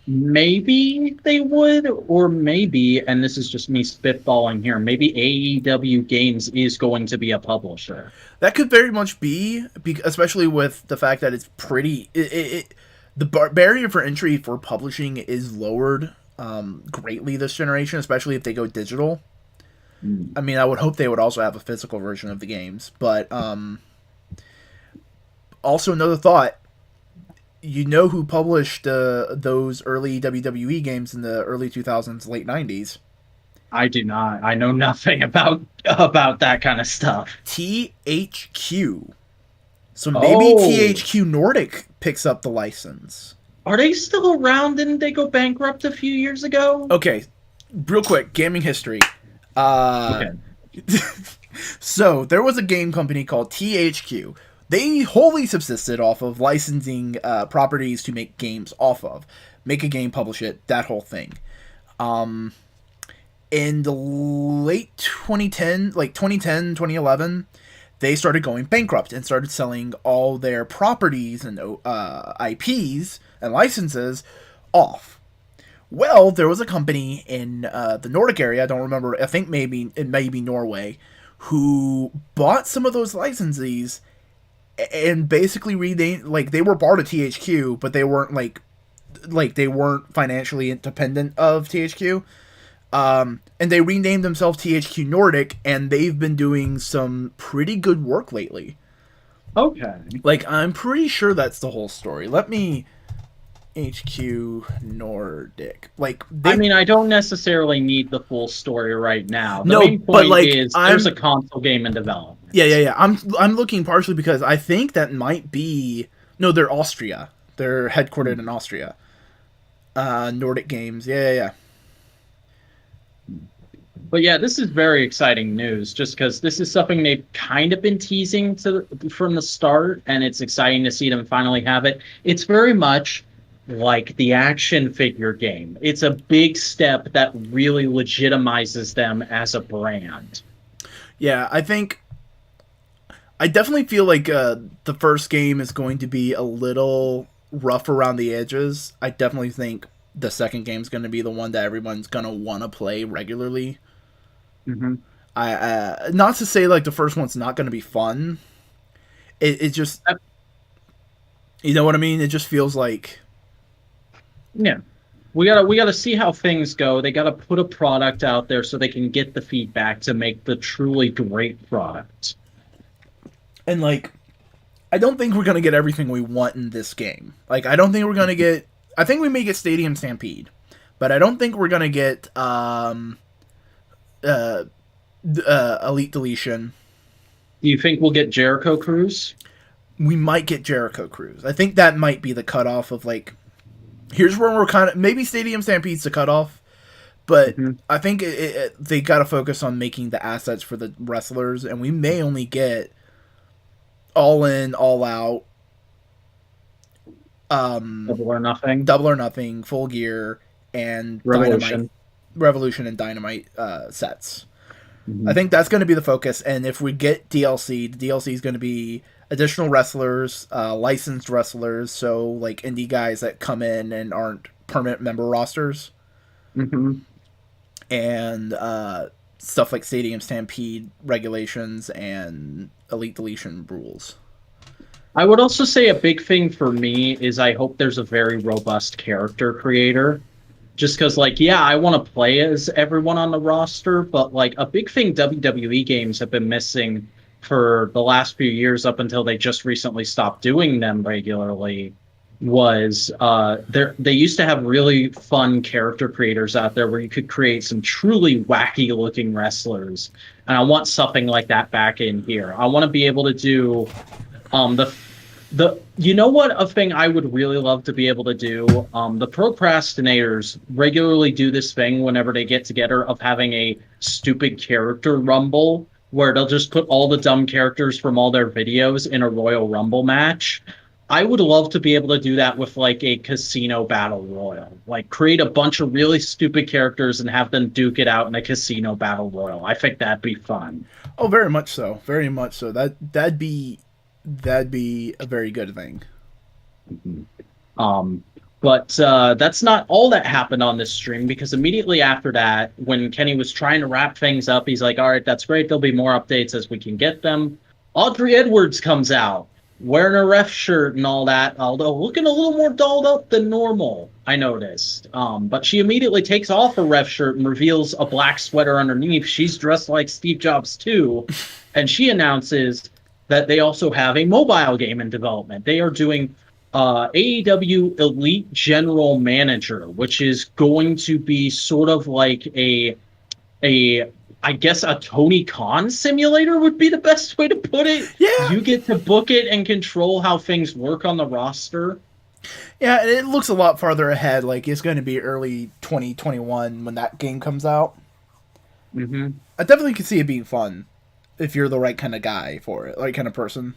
Speaker 2: Maybe they would, or maybe, and this is just me spitballing here, maybe AEW Games is going to be a publisher.
Speaker 1: That could very much be, especially with the fact that it's pretty... the barrier for entry for publishing is lowered greatly this generation, especially if they go digital. I mean, I would hope they would also have a physical version of the games, but also another thought, you know who published those early WWE games in the early 2000s, late 90s?
Speaker 2: I do not. I know nothing about that kind of stuff.
Speaker 1: THQ. So maybe THQ Nordic picks up the license.
Speaker 2: Are they still around? Didn't they go bankrupt a few years ago?
Speaker 1: Okay, real quick, gaming history. Okay. So there was a game company called THQ. They wholly subsisted off of licensing properties to make games off of. Make a game, publish it, that whole thing. In the late 2011, they started going bankrupt and started selling all their properties and IPs and licenses off. Well, there was a company in the Nordic area, I don't remember, I think it may be Norway, who bought some of those licensees and basically renamed, like, they were part of THQ, but they weren't they weren't financially independent of THQ. And they renamed themselves THQ Nordic, and they've been doing some pretty good work lately.
Speaker 2: Okay.
Speaker 1: Like, I'm pretty sure that's the whole story. Let me... HQ Nordic. Like,
Speaker 2: I mean, I don't necessarily need the full story right now. The
Speaker 1: main point
Speaker 2: is there's a console game in development.
Speaker 1: Yeah. I'm looking partially because I think that might be... No, they're Austria. They're headquartered in Austria. Nordic Games. Yeah.
Speaker 2: But yeah, this is very exciting news, just because this is something they've kind of been teasing from the start, and it's exciting to see them finally have it. It's very much like the action figure game. It's a big step that really legitimizes them as a brand.
Speaker 1: Yeah, I definitely feel like the first game is going to be a little rough around the edges. I definitely think the second game is going to be the one that everyone's going to want to play regularly.
Speaker 2: Mm-hmm.
Speaker 1: Not to say like the first one's not going to be fun. It just, you know what I mean? It just feels like...
Speaker 2: Yeah, we gotta see how things go. They gotta put a product out there so they can get the feedback to make the truly great product.
Speaker 1: And like, I don't think we're gonna get everything we want in this game. Like, I don't think we're gonna get... I think we may get Stadium Stampede, but I don't think we're gonna get Elite Deletion.
Speaker 2: Do you think we'll get Jericho Cruise?
Speaker 1: We might get Jericho Cruise. I think that might be the cutoff of like... Here's where we're kind of... Maybe Stadium Stampede's the cutoff, but I think they got to focus on making the assets for the wrestlers, and we may only get All In, All Out,
Speaker 2: Double or Nothing,
Speaker 1: Full Gear, and
Speaker 2: Revolution
Speaker 1: and Dynamite sets. I think that's going to be the focus, and if we get DLC, the DLC is going to be additional wrestlers, licensed wrestlers, so like indie guys that come in and aren't permanent member rosters, and stuff like Stadium Stampede regulations and Elite Deletion rules.
Speaker 2: I would also say a big thing for me is I hope there's a very robust character creator. Just because, like, yeah, I want to play as everyone on the roster, but, like, a big thing WWE games have been missing for the last few years up until they just recently stopped doing them regularly was they used to have really fun character creators out there where you could create some truly wacky looking wrestlers, and I want something like that back in here. I want to be able to do the you know what, a thing I would really love to be able to do, the procrastinators regularly do this thing whenever they get together of having a stupid character rumble where they'll just put all the dumb characters from all their videos in a Royal Rumble match. I would love to be able to do that with like a casino battle royal. Like create a bunch of really stupid characters and have them duke it out in a casino battle royal. I think that'd be fun.
Speaker 1: Oh, very much so. Very much so. That'd be a very good thing.
Speaker 2: Mm-hmm. But that's not all that happened on this stream, because immediately after that, when Kenny was trying to wrap things up, he's like, all right, that's great. There'll be more updates as we can get them. Audrey Edwards comes out wearing a ref shirt and all that, although looking a little more dolled up than normal, I noticed. But she immediately takes off her ref shirt and reveals a black sweater underneath. She's dressed like Steve Jobs too. And she announces that they also have a mobile game in development. They are doing AEW Elite General Manager, which is going to be sort of like a I guess a Tony Khan simulator would be the best way to put it.
Speaker 1: Yeah.
Speaker 2: You get to book it and control how things work on the roster.
Speaker 1: Yeah, it looks a lot farther ahead. Like, it's going to be early 2021 when that game comes out.
Speaker 2: Mm-hmm.
Speaker 1: I definitely could see it being fun if you're the right kind of guy for it, right kind of person.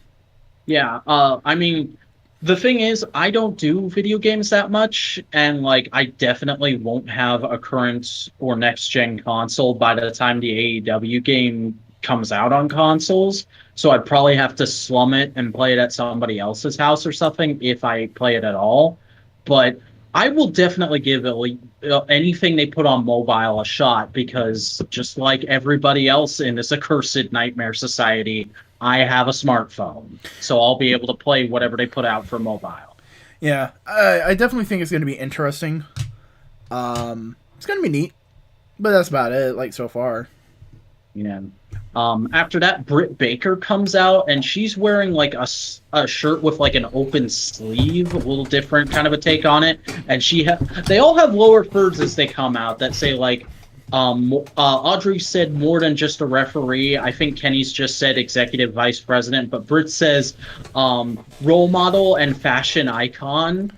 Speaker 2: Yeah, I mean, the thing is, I don't do video games that much, and like I definitely won't have a current or next gen console by the time the AEW game comes out on consoles. So I'd probably have to slum it and play it at somebody else's house or something if I play it at all. But I will definitely give anything they put on mobile a shot, because just like everybody else in this accursed nightmare society, I have a smartphone, so I'll be able to play whatever they put out for mobile.
Speaker 1: Yeah, I definitely think it's going to be interesting. It's going to be neat, but that's about it, like, so far.
Speaker 2: Yeah. After that, Britt Baker comes out, and she's wearing like a shirt with like an open sleeve, a little different kind of a take on it. And they all have lower thirds as they come out that say like, Audrey said more than just a referee. I think Kenny's just said executive vice president, but Britt says role model and fashion icon.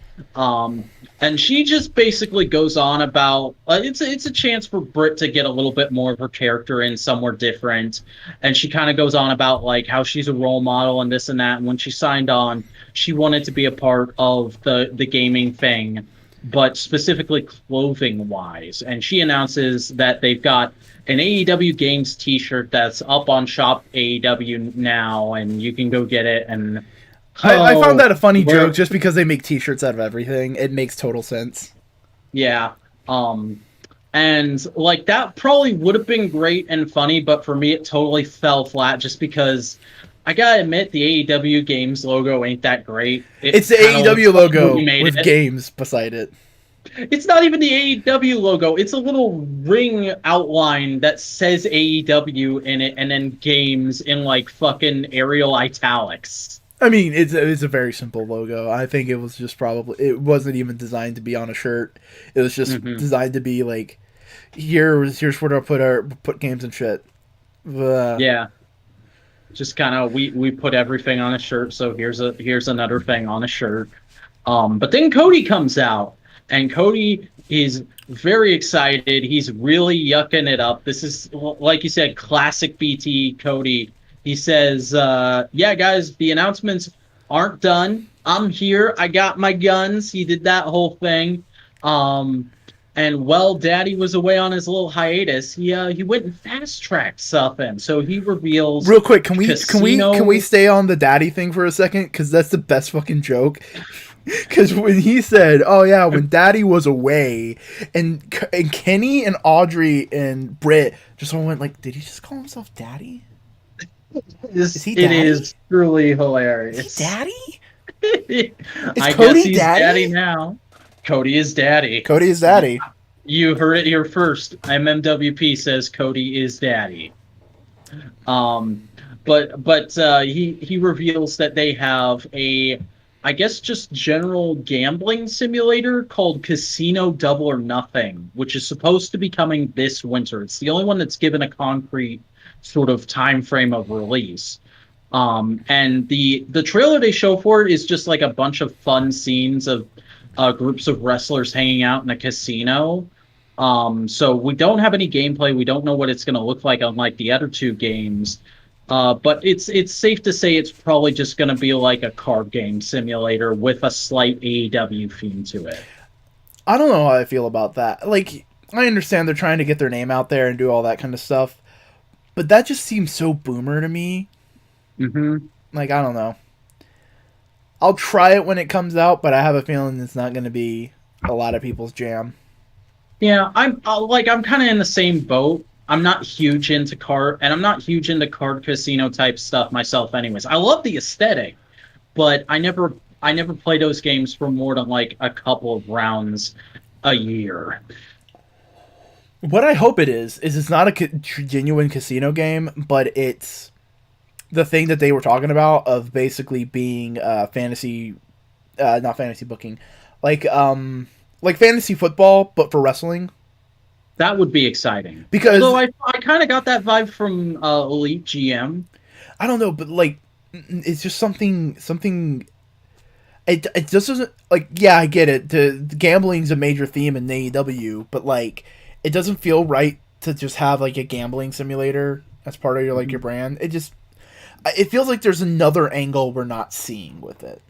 Speaker 2: And she just basically goes on about it's a chance for Britt to get a little bit more of her character in somewhere different. And she kind of goes on about like how she's a role model and this and that. And when she signed on, she wanted to be a part of the gaming thing, but specifically clothing wise. And she announces that they've got an AEW Games t-shirt that's up on Shop AEW now, and you can go get it. And
Speaker 1: I found that a funny joke just because they make t-shirts out of everything. It makes total sense.
Speaker 2: Yeah. And like that probably would have been great and funny, but for me it totally fell flat just because I gotta admit the AEW Games logo ain't that great.
Speaker 1: It's the AEW logo with games beside it.
Speaker 2: It's not even the AEW logo. It's a little ring outline that says AEW in it and then games in like fucking Arial italics.
Speaker 1: I mean, it's a very simple logo. I think it was just it wasn't even designed to be on a shirt. It was just designed to be like, here's where to put games and shit.
Speaker 2: Yeah. Just kind of we put everything on a shirt, so here's another thing on a shirt. But then Cody comes out, and Cody is very excited. He's really yucking it up. This is, like you said, classic BT Cody. He says, yeah, guys, the announcements aren't done. I'm here. I got my guns. He did that whole thing. And while Daddy was away on his little hiatus, he went and fast-tracked something. So he reveals...
Speaker 1: Real quick, can we stay on the Daddy thing for a second? Because that's the best fucking joke. Because when he said, oh yeah, when Daddy was away, and Kenny and Audrey and Britt just all went like, did he just call himself Daddy? Is he Daddy?
Speaker 2: It is truly hilarious.
Speaker 1: Is he Daddy?
Speaker 2: I guess he's Daddy now. Cody is Daddy.
Speaker 1: Cody is Daddy.
Speaker 2: You heard it here first. MMWP says Cody is Daddy. But he reveals that they have a I guess just general gambling simulator called Casino Double or Nothing, which is supposed to be coming this winter. It's the only one that's given a concrete sort of time frame of release. And the trailer they show for it is just like a bunch of fun scenes of groups of wrestlers hanging out in a casino. So we don't have any gameplay. We don't know what it's going to look like, unlike the other two games. But it's safe to say it's probably just going to be like a card game simulator with a slight AEW theme to it.
Speaker 1: I don't know how I feel about that. Like, I understand they're trying to get their name out there and do all that kind of stuff, but that just seems so boomer to me.
Speaker 2: Mm-hmm.
Speaker 1: Like, I don't know. I'll try it when it comes out, but I have a feeling it's not going to be a lot of people's jam.
Speaker 2: Yeah, I'm kind of in the same boat. I'm not huge into card, and I'm not huge into card casino type stuff myself. Anyways, I love the aesthetic, but I never play those games for more than like a couple of rounds a year.
Speaker 1: What I hope it is it's not a genuine casino game, but it's the thing that they were talking about of basically being fantasy, not fantasy booking, like fantasy football, but for wrestling.
Speaker 2: That would be exciting.
Speaker 1: Because
Speaker 2: although I kind of got that vibe from Elite GM.
Speaker 1: I don't know, but like it's just something. It just doesn't like. Yeah, I get it. The gambling's a major theme in AEW, but like it doesn't feel right to just have like a gambling simulator as part of your your brand. It feels like there's another angle we're not seeing with it.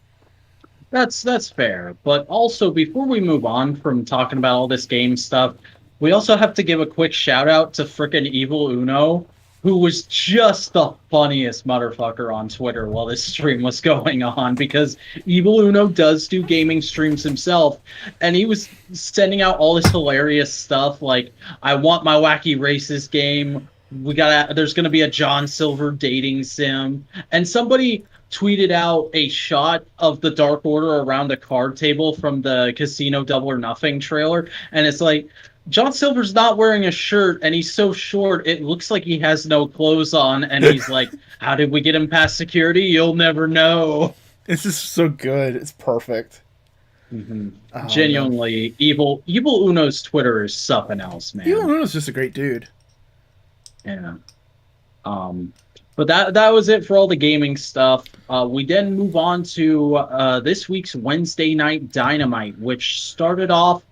Speaker 2: That's fair. But also, before we move on from talking about all this game stuff, we also have to give a quick shout out to frickin' Evil Uno, who was just the funniest motherfucker on Twitter while this stream was going on, because Evil Uno does do gaming streams himself, and he was sending out all this hilarious stuff like, I want my wacky racist game, there's gonna be a John Silver dating sim, and somebody tweeted out a shot of the Dark Order around a card table from the Casino Double or Nothing trailer, and it's like, John Silver's not wearing a shirt, and he's so short, it looks like he has no clothes on, and he's like, how did we get him past security? You'll never know.
Speaker 1: It's just so good. It's perfect.
Speaker 2: Mm-hmm. Genuinely, man. Evil Uno's Twitter is something else, man.
Speaker 1: Evil Uno's just a great dude.
Speaker 2: Yeah. But that was it for all the gaming stuff. We then move on to this week's Wednesday Night Dynamite, which started off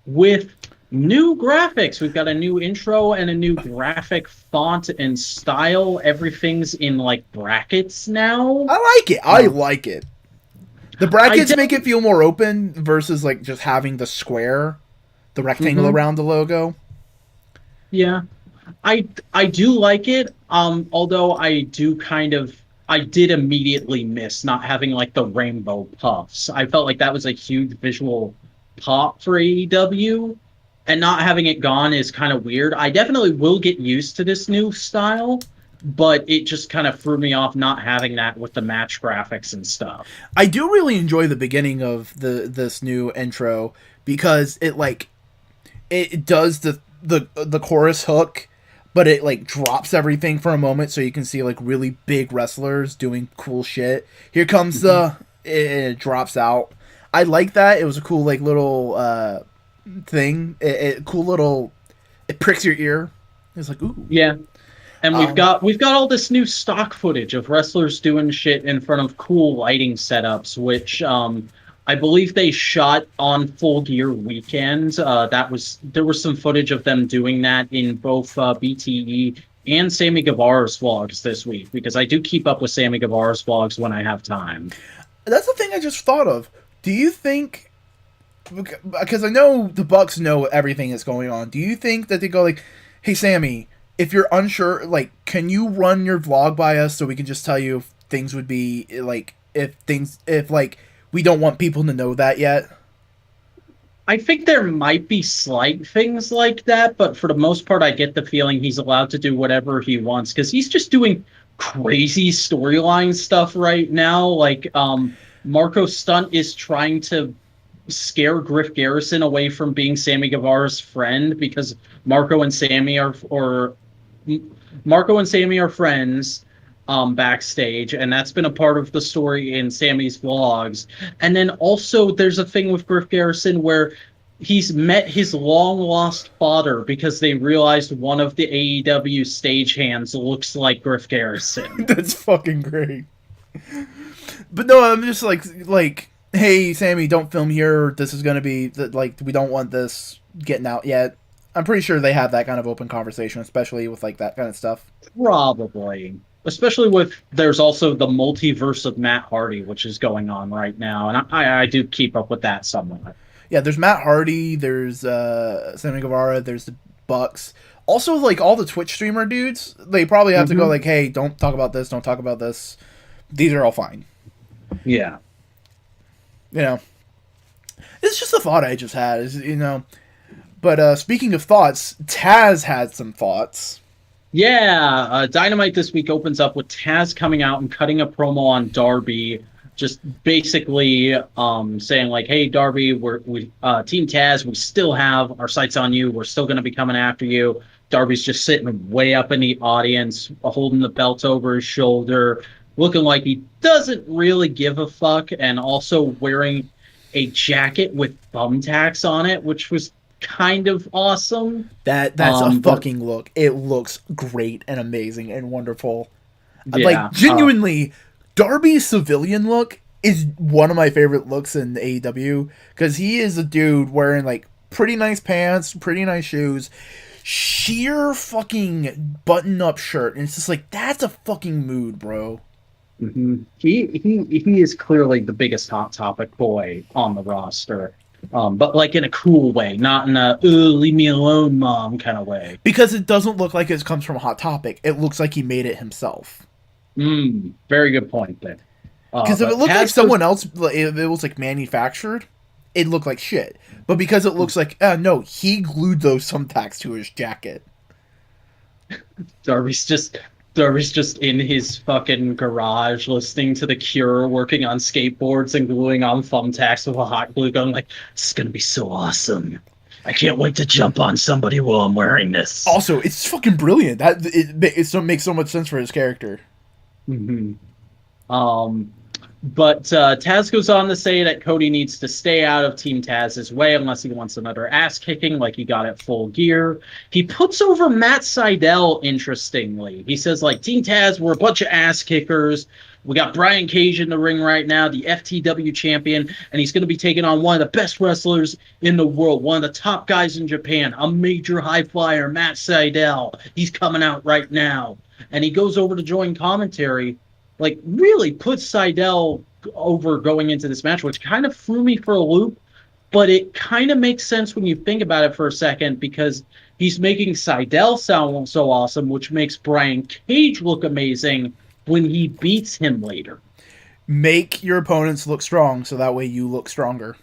Speaker 2: with new graphics. We've got a new intro and a new graphic font and style. Everything's in like brackets now.
Speaker 1: I like it. The brackets make it feel more open versus like just having the square, the rectangle around the logo.
Speaker 2: Yeah. I do like it. Although I did immediately miss not having like the rainbow puffs. I felt like that was a huge visual pop for AEW, and not having it gone is kind of weird. I definitely will get used to this new style, but it just kind of threw me off not having that with the match graphics and stuff.
Speaker 1: I do really enjoy the beginning of this new intro because it does the chorus hook, but it like drops everything for a moment so you can see like really big wrestlers doing cool shit. Here comes it drops out. I like that. It was a cool like little thing. It pricks your ear. It's like, ooh.
Speaker 2: Yeah. And we've got all this new stock footage of wrestlers doing shit in front of cool lighting setups, which I believe they shot on Full Gear Weekend. There was some footage of them doing that in both BTE and Sammy Guevara's vlogs this week, because I do keep up with Sammy Guevara's vlogs when I have time.
Speaker 1: That's the thing I just thought of. Do you think, because I know the Bucks know everything that's going on, do you think that they go like, hey Sammy, if you're unsure, like, can you run your vlog by us so we can just tell you if things would be like, if like we don't want people to know that yet?
Speaker 2: I think there might be slight things like that, but for the most part, I get the feeling he's allowed to do whatever he wants, because he's just doing crazy storyline stuff right now. Like, Marco Stunt is trying to scare Griff Garrison away from being Sammy Guevara's friend, because Marco and Sammy are friends. backstage, and that's been a part of the story in Sammy's vlogs. And then also there's a thing with Griff Garrison where he's met his long-lost father because they realized one of the AEW stagehands looks like Griff Garrison.
Speaker 1: That's fucking great. But no, I'm just like, hey, Sammy, don't film here. This is gonna be like, we don't want this getting out yet. I'm pretty sure they have that kind of open conversation, especially with like that kind of stuff.
Speaker 2: Probably. Especially with, there's also the multiverse of Matt Hardy, which is going on right now, and I do keep up with that somewhat.
Speaker 1: Yeah, there's Matt Hardy, there's Sammy Guevara, there's the Bucks. Also, like, all the Twitch streamer dudes, they probably have to go like, hey, don't talk about this, don't talk about this. These are all fine.
Speaker 2: Yeah.
Speaker 1: You know, it's just a thought I just had, is, you know. But speaking of thoughts, Taz had some thoughts.
Speaker 2: Yeah, Dynamite this week opens up with Taz coming out and cutting a promo on Darby, just basically saying like, hey, Darby, we Team Taz, we still have our sights on you. We're still going to be coming after you. Darby's just sitting way up in the audience, holding the belt over his shoulder, looking like he doesn't really give a fuck, and also wearing a jacket with thumbtacks on it, which was kind of awesome.
Speaker 1: That's a fucking look. It looks great and amazing and wonderful.
Speaker 2: Yeah,
Speaker 1: like, genuinely, Darby's civilian look is one of my favorite looks in AEW, because he is a dude wearing like pretty nice pants, pretty nice shoes, sheer fucking button-up shirt, and it's just like, that's a fucking mood, bro.
Speaker 2: Mm-hmm. He is clearly the biggest Hot Topic boy on the roster. But like in a cool way, not in a leave me alone, mom kind of way.
Speaker 1: Because it doesn't look like it comes from Hot Topic. It looks like he made it himself.
Speaker 2: Very good point there.
Speaker 1: Because if it looked like someone else, if it was like manufactured, it'd look like shit. But because it looks like, no, he glued those thumbtacks to his jacket.
Speaker 2: Darby's just in his fucking garage listening to The Cure, working on skateboards and gluing on thumbtacks with a hot glue gun. Like, this is gonna be so awesome. I can't wait to jump on somebody while I'm wearing this.
Speaker 1: Also, it's fucking brilliant. It makes so much sense for his character.
Speaker 2: But Taz goes on to say that Cody needs to stay out of Team Taz's way unless he wants another ass kicking like he got at Full Gear. He puts over Matt Sydal, interestingly. He says, like, Team Taz, we're a bunch of ass kickers. We got Brian Cage in the ring right now, the FTW champion, and he's going to be taking on one of the best wrestlers in the world, one of the top guys in Japan, a major high flyer, Matt Sydal. He's coming out right now. And he goes over to join commentary, like, really puts Sydal over going into this match, which kind of threw me for a loop, but it kind of makes sense when you think about it for a second, because he's making Sydal sound so awesome, which makes Brian Cage look amazing when he beats him later.
Speaker 1: Make your opponents look strong, so that way you look stronger.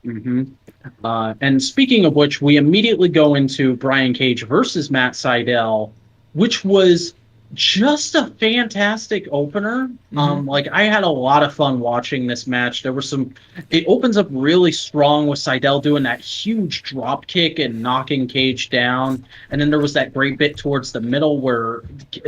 Speaker 2: And speaking of which, we immediately go into Brian Cage versus Matt Sydal, which was just a fantastic opener. Like, I had a lot of fun watching this match. It opens up really strong with Sydal doing that huge drop kick and knocking Cage down. And then there was that great bit towards the middle where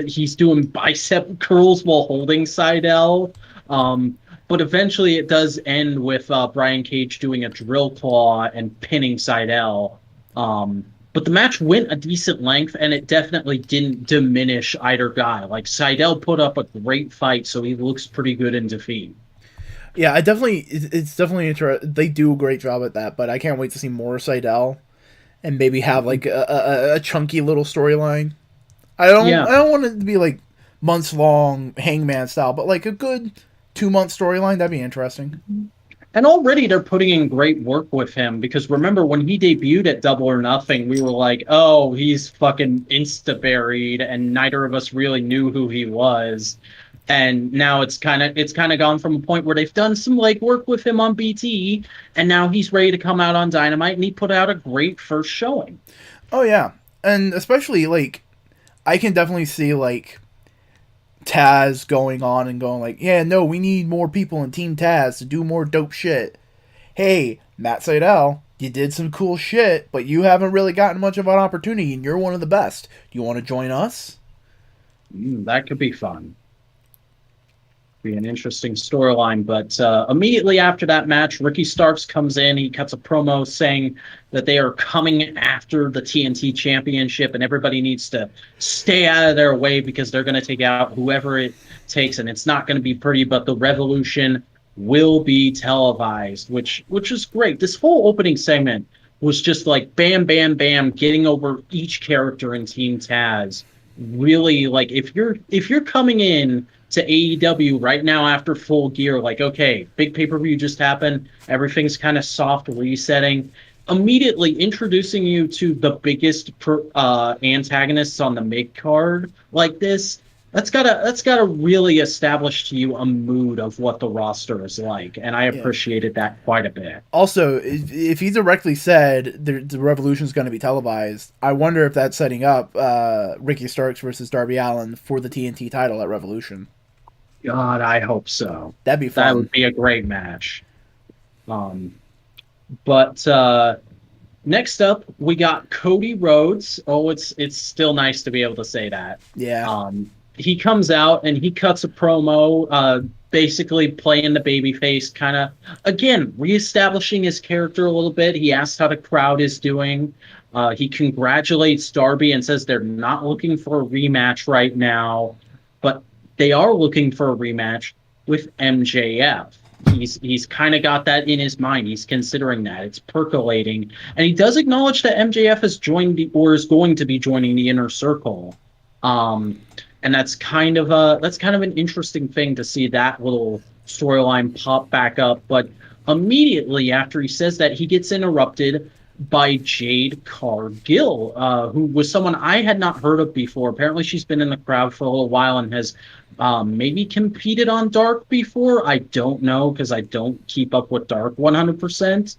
Speaker 2: he's doing bicep curls while holding Sydal. But eventually it does end with Brian Cage doing a drill claw and pinning Sydal. But the match went a decent length, and it definitely didn't diminish either guy. Like, Sydal put up a great fight, so he looks pretty good in defeat.
Speaker 1: Yeah, it's definitely interesting. They do a great job at that, but I can't wait to see more Sydal and maybe have like a chunky little storyline. I don't want it to be like months long Hangman style, but like a good 2-month storyline, that'd be interesting.
Speaker 2: And already they're putting in great work with him, because remember when he debuted at Double or Nothing, we were like, oh, he's fucking insta-buried, and neither of us really knew who he was. And now it's kind of gone from a point where they've done some legwork with him on BT, and now he's ready to come out on Dynamite, and he put out a great first showing.
Speaker 1: Oh yeah, and especially like I can definitely see like Taz going on and going like, yeah, no, we need more people in Team Taz to do more dope shit. Hey, Matt Sydal, you did some cool shit, but you haven't really gotten much of an opportunity, and you're one of the best. Do you want to join us?
Speaker 2: That could be fun. be an interesting storyline. But immediately after that match, Ricky Starks comes in. He cuts a promo saying that they are coming after the TNT Championship, and everybody needs to stay out of their way because they're going to take out whoever it takes, and it's not going to be pretty. But the Revolution will be televised, which is great. This whole opening segment was just like bam, bam, bam, getting over each character in Team Taz. Really, like, if you're coming in to AEW right now after Full Gear, like, okay, big pay-per-view just happened, everything's kind of soft resetting, immediately introducing you to the biggest antagonists on the mid card like this, that's gotta really establish to you a mood of what the roster is like, and I appreciated that quite a bit.
Speaker 1: Also, if he directly said the Revolution is going to be televised, I wonder if that's setting up Ricky Starks versus Darby Allin for the TNT title at Revolution.
Speaker 2: God, I hope so.
Speaker 1: That'd be fun.
Speaker 2: That would be a great match. But next up, we got Cody Rhodes. Oh, it's still nice to be able to say that.
Speaker 1: Yeah.
Speaker 2: He comes out and he cuts a promo, basically playing the babyface, kind of, again, reestablishing his character a little bit. He asks how the crowd is doing. He congratulates Darby and says they're not looking for a rematch right now, but they are looking for a rematch with MJF. He's kind of got that in his mind. He's considering that. It's percolating. And he does acknowledge that MJF has joined or is going to be joining the Inner Circle. And that's kind of an interesting thing to see that little storyline pop back up. But immediately after he says that, he gets interrupted by Jade Cargill, who was someone I had not heard of before. Apparently she's been in the crowd for a little while and has maybe competed on Dark before. I don't know, because I don't keep up with Dark 100%.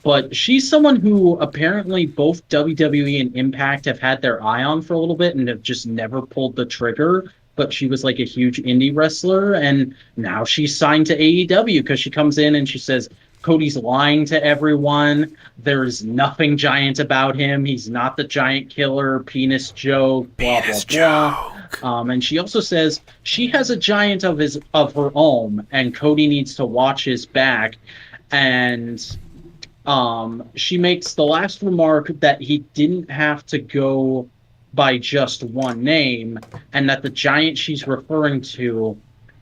Speaker 2: But she's someone who apparently both WWE and Impact have had their eye on for a little bit and have just never pulled the trigger. But she was like a huge indie wrestler, and now she's signed to AEW because she comes in and she says, Cody's lying to everyone. There's nothing giant about him. He's not the giant killer, penis joke, blah,
Speaker 1: penis
Speaker 2: blah, blah. And she also says she has a giant of her own, and Cody needs to watch his back. And she makes the last remark that he didn't have to go by just one name, and that the giant she's referring to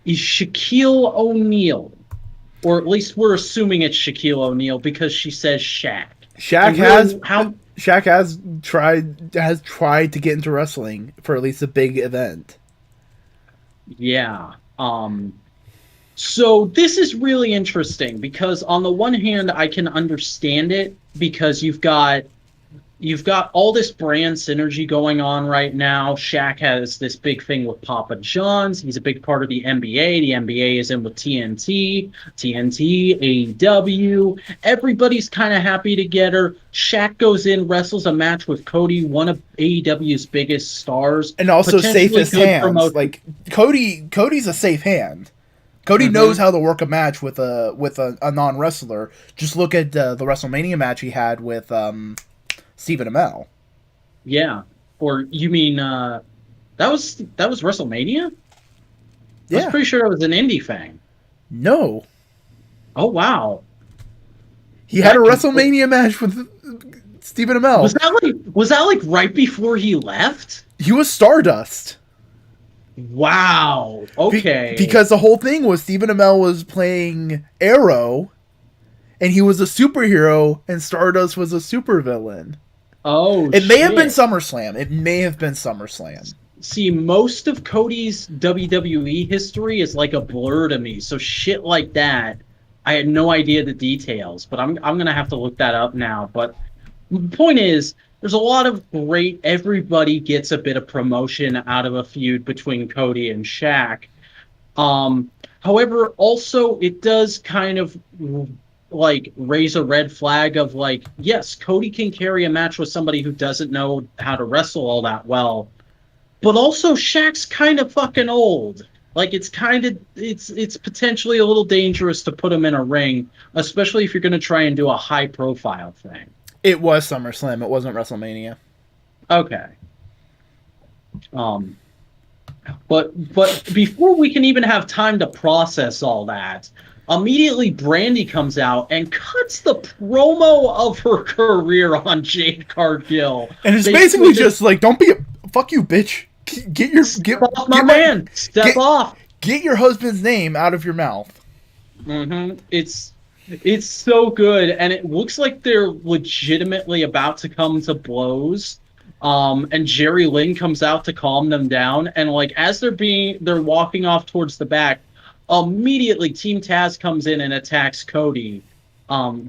Speaker 2: is Shaquille O'Neal. Or at least we're assuming it's Shaquille O'Neal because she says Shaq.
Speaker 1: Shaq has tried to get into wrestling for at least a big event.
Speaker 2: Yeah. So this is really interesting because on the one hand, I can understand it because you've got all this brand synergy going on right now. Shaq has this big thing with Papa John's. He's a big part of the NBA. The NBA is in with TNT, AEW. Everybody's kind of happy together. Shaq goes in, wrestles a match with Cody, one of AEW's biggest stars.
Speaker 1: And also safest hands. Like Cody's a safe hand. Cody knows how to work a match with a non-wrestler. Just look at the WrestleMania match he had with Stephen Amell.
Speaker 2: Yeah. Or you mean that was WrestleMania?
Speaker 1: Yeah.
Speaker 2: I was pretty sure it was an indie thing.
Speaker 1: No.
Speaker 2: Oh wow.
Speaker 1: He had a WrestleMania match with Stephen Amell.
Speaker 2: Was that like right before he left?
Speaker 1: He was Stardust.
Speaker 2: Wow. Okay.
Speaker 1: Because the whole thing was Stephen Amell was playing Arrow, and he was a superhero, and Stardust was a supervillain.
Speaker 2: Oh,
Speaker 1: it may have been SummerSlam. See,
Speaker 2: most of Cody's WWE history is like a blur to me. So shit like that, I had no idea the details. But I'm gonna have to look that up now. But the point is, there's a lot of great. Everybody gets a bit of promotion out of a feud between Cody and Shaq. However, also it does kind of like raise a red flag of like, yes, Cody can carry a match with somebody who doesn't know how to wrestle all that well, but also Shaq's kind of fucking old. Like it's potentially a little dangerous to put him in a ring, especially if you're going to try and do a high profile thing.
Speaker 1: It was SummerSlam. It wasn't WrestleMania.
Speaker 2: Okay. But before we can even have time to process all that, immediately Brandy comes out and cuts the promo of her career on Jade Cargill.
Speaker 1: And it's basically just like, don't be fuck you, bitch.
Speaker 2: Step off, my man. Step off.
Speaker 1: Get your husband's name out of your mouth.
Speaker 2: Mm-hmm. It's so good, and it looks like they're legitimately about to come to blows. And Jerry Lynn comes out to calm them down, and like as they're walking off towards the back, immediately Team Taz comes in and attacks Cody.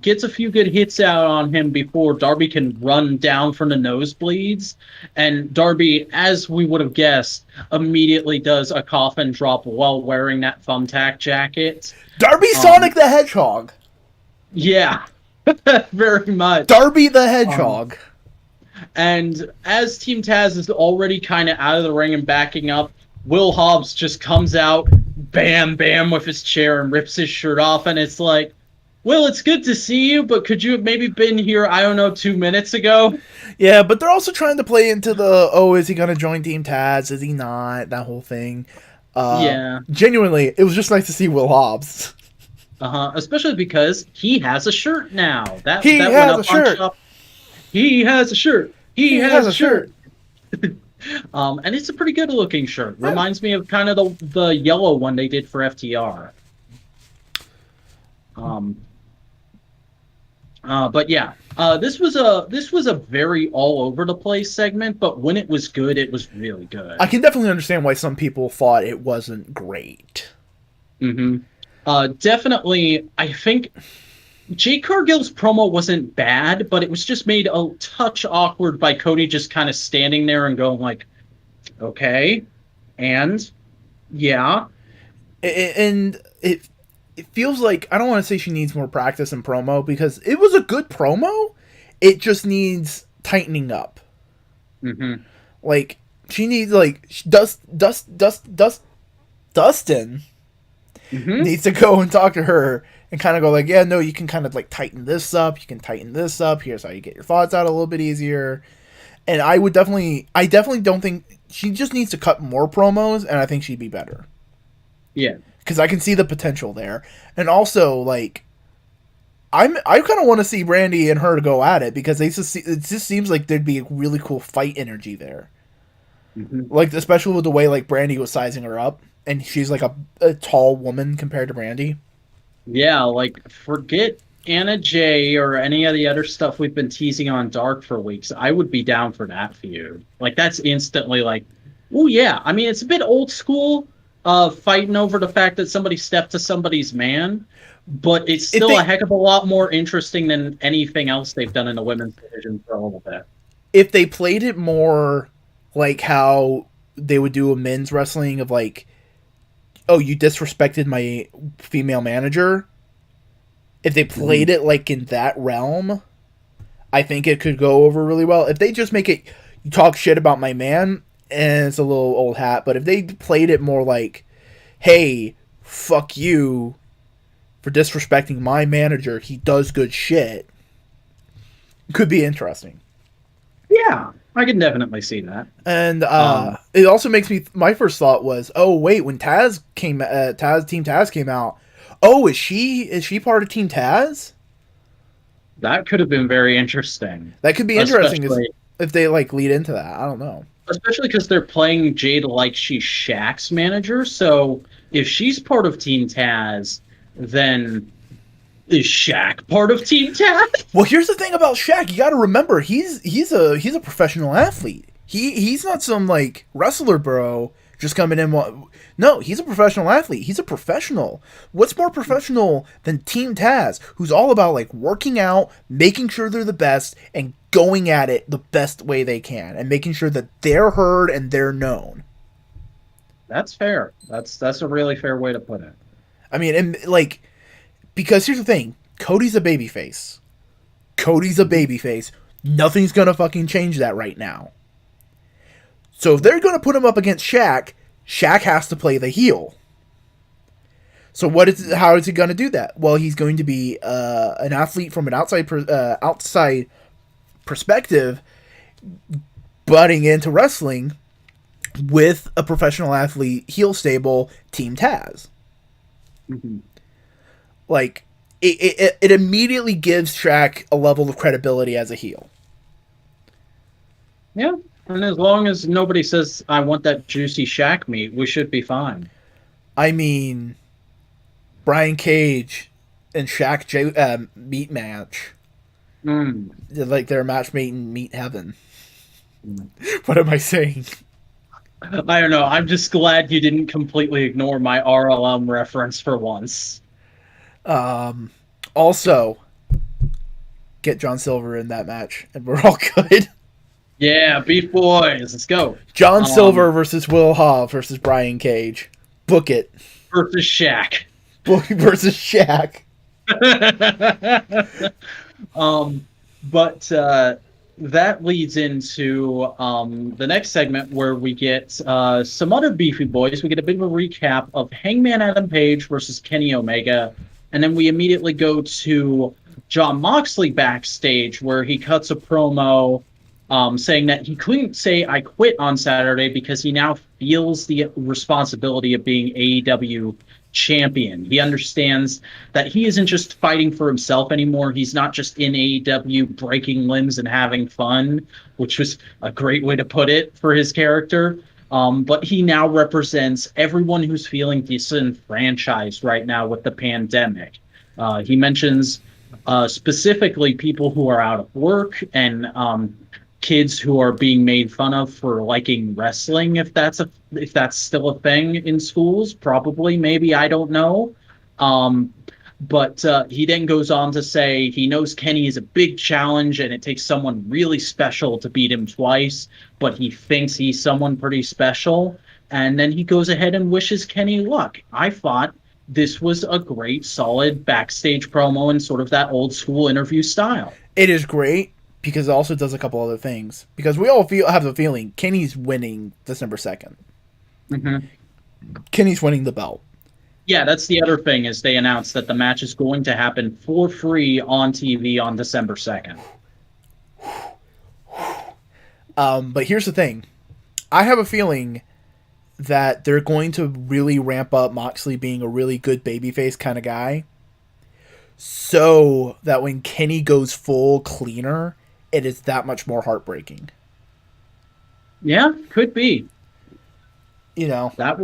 Speaker 2: Gets a few good hits out on him before Darby can run down from the nosebleeds, and Darby, as we would have guessed, immediately does a coffin drop while wearing that thumbtack jacket.
Speaker 1: Darby Sonic the Hedgehog.
Speaker 2: Yeah, very much.
Speaker 1: Darby the Hedgehog.
Speaker 2: And as Team Taz is already kind of out of the ring and backing up, Will Hobbs just comes out, bam, bam, with his chair and rips his shirt off, and it's like, Will, it's good to see you, but could you have maybe been here, 2 minutes ago?
Speaker 1: Yeah, but they're also trying to play into the, is he going to join Team Taz? Is he not? That whole thing.
Speaker 2: Yeah.
Speaker 1: Genuinely, it was just nice to see Will Hobbs.
Speaker 2: Especially because he has a shirt now.
Speaker 1: He has a shirt.
Speaker 2: He has a shirt. He has a shirt. And it's a pretty good looking shirt. Yeah. Reminds me of kind of the yellow one they did for FTR. But yeah, this was a very all over the place segment, but when it was good, it was really good.
Speaker 1: I can definitely understand why some people thought it wasn't great.
Speaker 2: Definitely, I think Jade Cargill's promo wasn't bad, but it was just made a touch awkward by Cody just kind of standing there and going like, okay, and yeah.
Speaker 1: And it feels like, I don't want to say she needs more practice in promo, because it was a good promo. It just needs tightening up. Like, she needs, like, Dustin needs to go and talk to her and kind of go like, yeah, no, you can kind of like tighten this up. You can tighten this up. Here's how you get your thoughts out a little bit easier. And I definitely don't think, she just needs to cut more promos, and I think she'd be better.
Speaker 2: Yeah.
Speaker 1: Because I can see the potential there. And also, like, I kind of want to see Brandy and her go at it, because it just seems like there'd be a really cool fight energy there. Like, especially with the way, like, Brandy was sizing her up. And she's, like, a tall woman compared to Brandy.
Speaker 2: Yeah, like, forget Anna Jay or any of the other stuff we've been teasing on Dark for weeks. I would be down for that feud. Like, that's instantly like, oh, yeah. I mean, it's a bit old school, fighting over the fact that somebody stepped to somebody's man, but it's still a heck of a lot more interesting than anything else they've done in the women's division for a little bit.
Speaker 1: If they played it more like how they would do a men's wrestling of like, oh, you disrespected my female manager. If they played it like in that realm, I think it could go over really well. If they just make it, you talk shit about my man, and it's a little old hat, but if they played it more like, hey, fuck you for disrespecting my manager, he does good shit, it could be interesting.
Speaker 2: Yeah. I can definitely see that.
Speaker 1: And it also makes me, my first thought was, oh wait, when Team Taz came out, oh, is she part of Team Taz?
Speaker 2: That could have been very interesting.
Speaker 1: That could be interesting if they like lead into that. I don't know.
Speaker 2: Especially because they're playing Jade like she's Shaq's manager, so if she's part of Team Taz, then is Shaq part of Team Taz?
Speaker 1: Well, here's the thing about Shaq. You got to remember, he's a professional athlete. He's not some like wrestler bro just coming in. No, he's a professional athlete. He's a professional. What's more professional than Team Taz, who's all about like working out, making sure they're the best, and going at it the best way they can, and making sure that they're heard and they're known.
Speaker 2: That's fair. That's a really fair way to put it.
Speaker 1: I mean, and like, because here's the thing, Cody's a babyface. Nothing's gonna fucking change that right now. So if they're gonna put him up against Shaq has to play the heel. So how is he gonna do that? Well, he's going to be an athlete from an outside perspective, butting into wrestling, with a professional athlete heel stable, Team Taz.
Speaker 2: Mm-hmm.
Speaker 1: Like, it immediately gives Shaq a level of credibility as a heel.
Speaker 2: Yeah, and as long as nobody says, I want that juicy Shaq meat, we should be fine.
Speaker 1: I mean, Brian Cage and Shaq meat match. Like their match made in meat heaven. What am I saying?
Speaker 2: I don't know. I'm just glad you didn't completely ignore my RLM reference for once.
Speaker 1: Also, get John Silver in that match, and we're all good.
Speaker 2: Yeah, Beef Boys, let's go.
Speaker 1: John Silver versus Will Hobbs versus Brian Cage. Book it.
Speaker 2: Versus Shaq.
Speaker 1: Versus Shaq.
Speaker 2: But that leads into the next segment where we get some other beefy boys. We get a bit of a recap of Hangman Adam Page versus Kenny Omega. And then we immediately go to Jon Moxley backstage where he cuts a promo saying that he couldn't say I quit on Saturday because he now feels the responsibility of being AEW champion. He understands that he isn't just fighting for himself anymore. He's not just in AEW breaking limbs and having fun, which was a great way to put it for his character. But he now represents everyone who's feeling disenfranchised right now with the pandemic. He mentions specifically people who are out of work and kids who are being made fun of for liking wrestling, if that's still a thing in schools, probably, maybe, I don't know. But he then goes on to say he knows Kenny is a big challenge and it takes someone really special to beat him twice, but he thinks he's someone pretty special. And then he goes ahead and wishes Kenny luck. I thought this was a great, solid backstage promo in sort of that old school interview style.
Speaker 1: It is great. Because it also does a couple other things. Because we all have the feeling Kenny's winning December 2nd.
Speaker 2: Mm-hmm.
Speaker 1: Kenny's winning the belt.
Speaker 2: Yeah, that's the other thing, is they announced that the match is going to happen for free on TV on December 2nd.
Speaker 1: But here's the thing. I have a feeling that they're going to really ramp up Moxley being a really good babyface kind of guy. So that when Kenny goes full cleaner, it is that much more heartbreaking.
Speaker 2: Yeah, could be.
Speaker 1: You know,
Speaker 2: that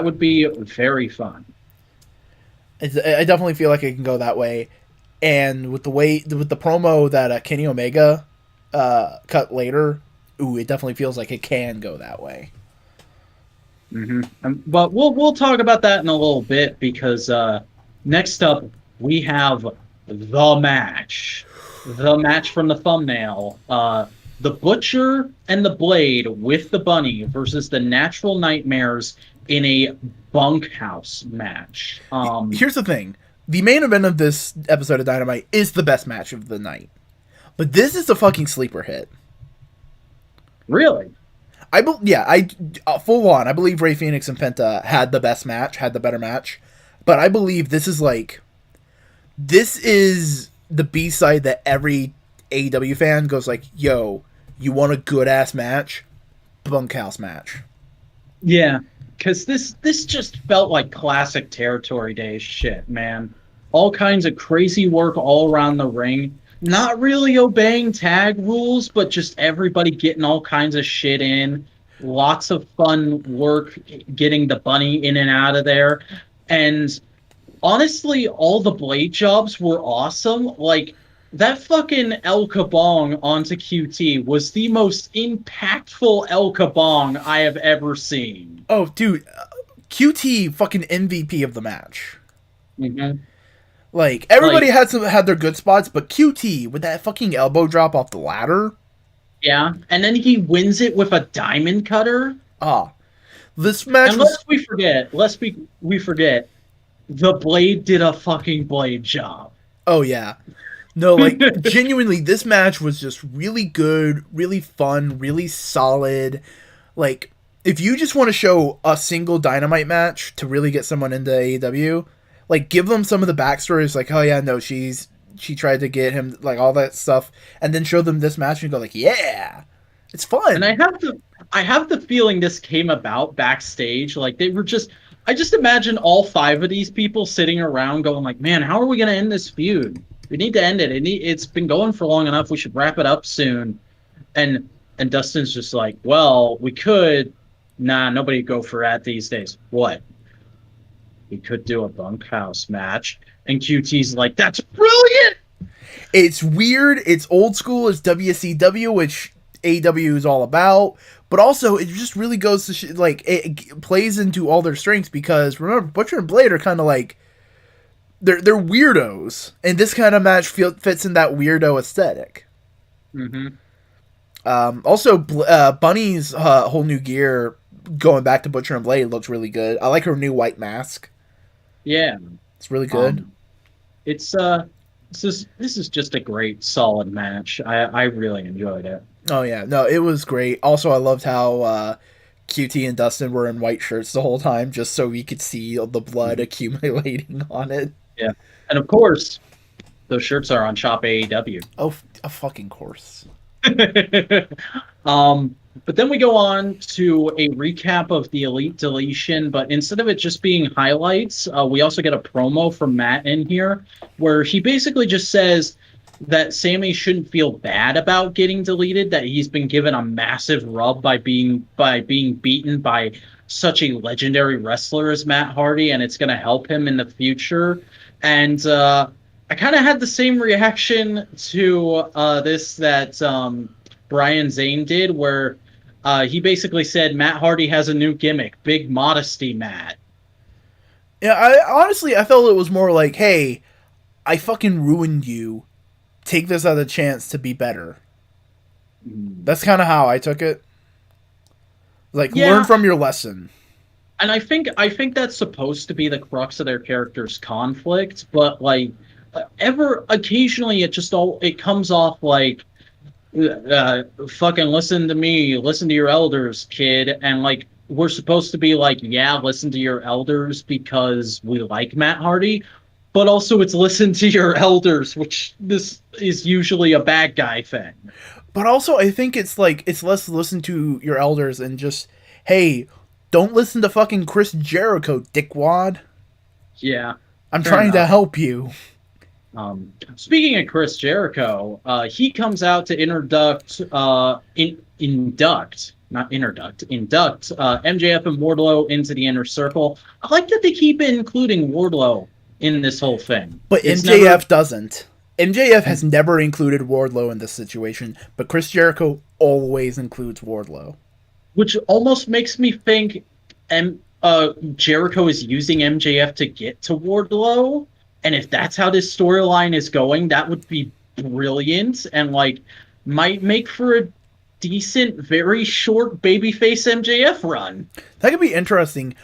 Speaker 2: would be very fun.
Speaker 1: I definitely feel like it can go that way. And with the promo that Kenny Omega cut later, it definitely feels like it can go that way.
Speaker 2: Mm-hmm. But we'll talk about that in a little bit because next up we have the match. The match from the thumbnail. The Butcher and the Blade with the Bunny versus the Natural Nightmares in a Bunkhouse match.
Speaker 1: Here's the thing. The main event of this episode of Dynamite is the best match of the night. But this is a fucking sleeper hit.
Speaker 2: Really?
Speaker 1: Full on. I believe Rey Fenix and Penta had the better match. But I believe this is the B-side that every AEW fan goes like, yo, you want a good-ass match? Bunkhouse match.
Speaker 2: Yeah, because this just felt like classic Territory Days shit, man. All kinds of crazy work all around the ring. Not really obeying tag rules, but just everybody getting all kinds of shit in. Lots of fun work getting the Bunny in and out of there. And honestly, all the blade jobs were awesome. Like, that fucking El Kabong onto QT was the most impactful El Kabong I have ever seen.
Speaker 1: Oh, dude. QT fucking MVP of the match.
Speaker 2: Mm-hmm.
Speaker 1: Like, everybody had their good spots, but QT with that fucking elbow drop off the ladder.
Speaker 2: Yeah, and then he wins it with a diamond cutter.
Speaker 1: This match. And
Speaker 2: lest we forget, the Blade did a fucking blade job.
Speaker 1: Oh yeah, no, like genuinely, this match was just really good, really fun, really solid. Like, if you just want to show a single Dynamite match to really get someone into AEW, like, give them some of the backstories, like, oh yeah, no, she tried to get him, like, all that stuff, and then show them this match and go like, yeah, it's fun.
Speaker 2: And I have the feeling this came about backstage. Like they were just, I just imagine all 5 of these people sitting around going like, man, how are we going to end this feud? We need to end it. It's been going for long enough. We should wrap it up soon. And Dustin's just like, well, we could. Nah, nobody would go for that these days. What? We could do a bunkhouse match. And QT's like, that's brilliant.
Speaker 1: It's weird. It's old school. It's WCW, which AEW is all about. But also, it just really goes to like it plays into all their strengths because remember, Butcher and Blade are kind of like they're weirdos, and this kind of match fits in that weirdo aesthetic.
Speaker 2: Mm-hmm.
Speaker 1: Also, Bunny's whole new gear going back to Butcher and Blade looks really good. I like her new white mask.
Speaker 2: Yeah,
Speaker 1: it's really good.
Speaker 2: This is just a great solid match. I really enjoyed it.
Speaker 1: Oh yeah, no, it was great. Also, I loved how QT and Dustin were in white shirts the whole time, just so we could see the blood accumulating on it.
Speaker 2: Yeah, and of course, those shirts are on Shop AEW.
Speaker 1: Oh, a fucking course.
Speaker 2: But then we go on to a recap of the Elite Deletion, but instead of it just being highlights, we also get a promo from Matt in here, where he basically just says that Sammy shouldn't feel bad about getting deleted, that he's been given a massive rub by being beaten by such a legendary wrestler as Matt Hardy, and it's going to help him in the future. And I kind of had the same reaction to this that Brian Zane did, where he basically said Matt Hardy has a new gimmick, Big Modesty Matt.
Speaker 1: Yeah, I felt it was more like, hey, I fucking ruined you. Take this as a chance to be better. That's kind of how I took it. Like, learn from your lesson.
Speaker 2: And I think that's supposed to be the crux of their character's conflict, but like occasionally it comes off like fucking listen to me, listen to your elders, kid, and like we're supposed to be like, yeah, listen to your elders because we like Matt Hardy, but also it's listen to your elders, which this is usually a bad guy thing.
Speaker 1: But also I think it's like it's less listen to your elders and just, hey, don't listen to fucking Chris Jericho, dickwad.
Speaker 2: Yeah.
Speaker 1: I'm trying to help you.
Speaker 2: Speaking of Chris Jericho, he comes out to induct MJF and Wardlow into the Inner Circle. I like that they keep including Wardlow in this whole thing.
Speaker 1: But MJF doesn't. MJF has never included Wardlow in this situation, but Chris Jericho always includes Wardlow.
Speaker 2: Which almost makes me think Jericho is using MJF to get to Wardlow. And if that's how this storyline is going, that would be brilliant and like might make for a decent, very short babyface MJF run.
Speaker 1: That could be interesting.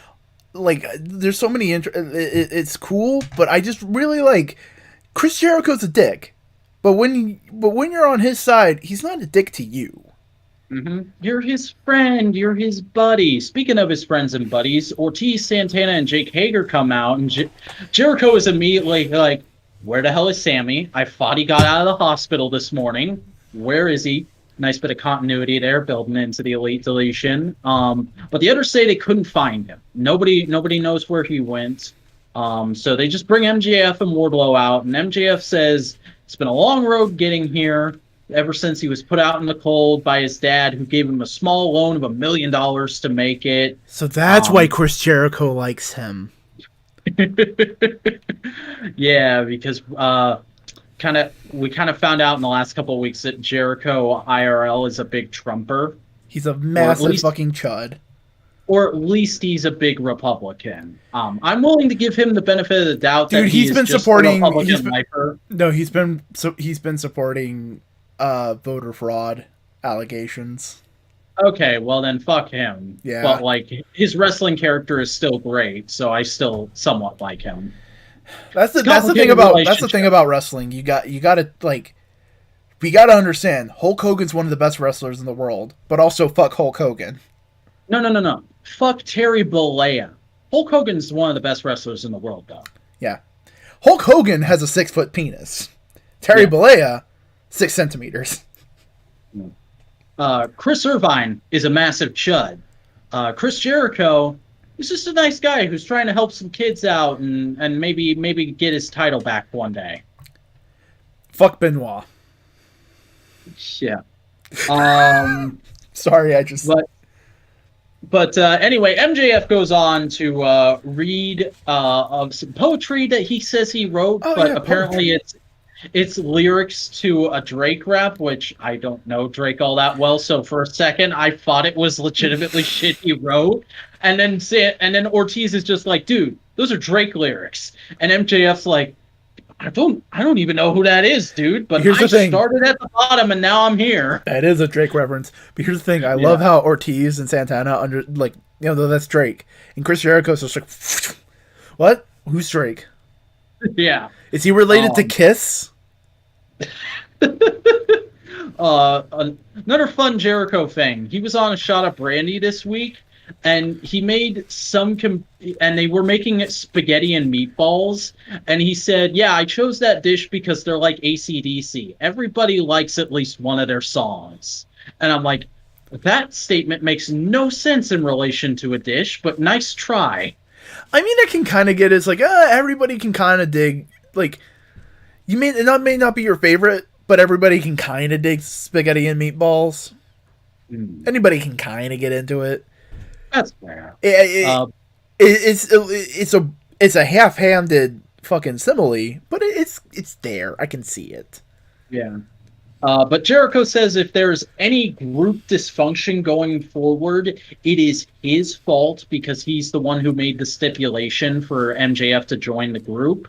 Speaker 1: Like, there's so many it's cool, but I just really like Chris Jericho's a dick. But when you're on his side, he's not a dick to you.
Speaker 2: Mm-hmm. You're his friend. You're his buddy. Speaking of his friends and buddies, Ortiz, Santana, and Jake Hager come out, and Jericho is immediately like, where the hell is Sammy? I thought he got out of the hospital this morning. Where is he? Nice bit of continuity there, building into the Elite Deletion. But the others say they couldn't find him. Nobody knows where he went. So they just bring MJF and Wardlow out, and MJF says, it's been a long road getting here. Ever since he was put out in the cold by his dad, who gave him a small loan of $1 million to make it.
Speaker 1: So that's why Chris Jericho likes him.
Speaker 2: Yeah, because we kind of found out in the last couple of weeks that Jericho IRL is a big Trumper.
Speaker 1: He's a massive fucking chud.
Speaker 2: Or at least he's a big Republican. I'm willing to give him the benefit of the doubt.
Speaker 1: Dude,
Speaker 2: that
Speaker 1: he's been supporting. He's been supporting voter fraud allegations.
Speaker 2: Okay, well then fuck him.
Speaker 1: Yeah.
Speaker 2: But like his wrestling character is still great, so I still somewhat like him.
Speaker 1: That's the thing about wrestling. We gotta understand Hulk Hogan's one of the best wrestlers in the world, but also fuck Hulk Hogan.
Speaker 2: No. Fuck Terry Bollea. Hulk Hogan's one of the best wrestlers in the world, though.
Speaker 1: Yeah. Hulk Hogan has a 6-foot penis. Terry Bollea, 6 centimeters.
Speaker 2: Chris Irvine is a massive chud. Chris Jericho is just a nice guy who's trying to help some kids out and maybe get his title back one day.
Speaker 1: Fuck Benoit.
Speaker 2: Yeah.
Speaker 1: Sorry, I just...
Speaker 2: But anyway, MJF goes on to read some poetry that he says he wrote, apparently it's lyrics to a Drake rap, which I don't know Drake all that well. So for a second, I thought it was legitimately shit he wrote, and then Ortiz is just like, "Dude, those are Drake lyrics," and MJF's like, I don't even know who that is, dude. But I started at the bottom and now I'm here.
Speaker 1: That is a Drake reference. But here's the thing: I love how Ortiz and Santana that's Drake, and Chris Jericho's just like, what? Who's Drake?
Speaker 2: Yeah.
Speaker 1: Is he related to Kiss?
Speaker 2: Another fun Jericho thing. He was on a Shot of Brandy this week, and he made and they were making it spaghetti and meatballs, and he said, "Yeah, I chose that dish because they're like AC/DC. Everybody likes at least one of their songs." And I'm like, that statement makes no sense in relation to a dish, but nice try.
Speaker 1: I mean, I can kind of get it. It's like, everybody can kind of dig, like, it may not be your favorite, but everybody can kind of dig spaghetti and meatballs. Anybody can kind of get into it.
Speaker 2: That's fair.
Speaker 1: It's a half-handed fucking simile, but it's there. I can see it.
Speaker 2: Yeah. But Jericho says if there's any group dysfunction going forward, it is his fault because he's the one who made the stipulation for MJF to join the group,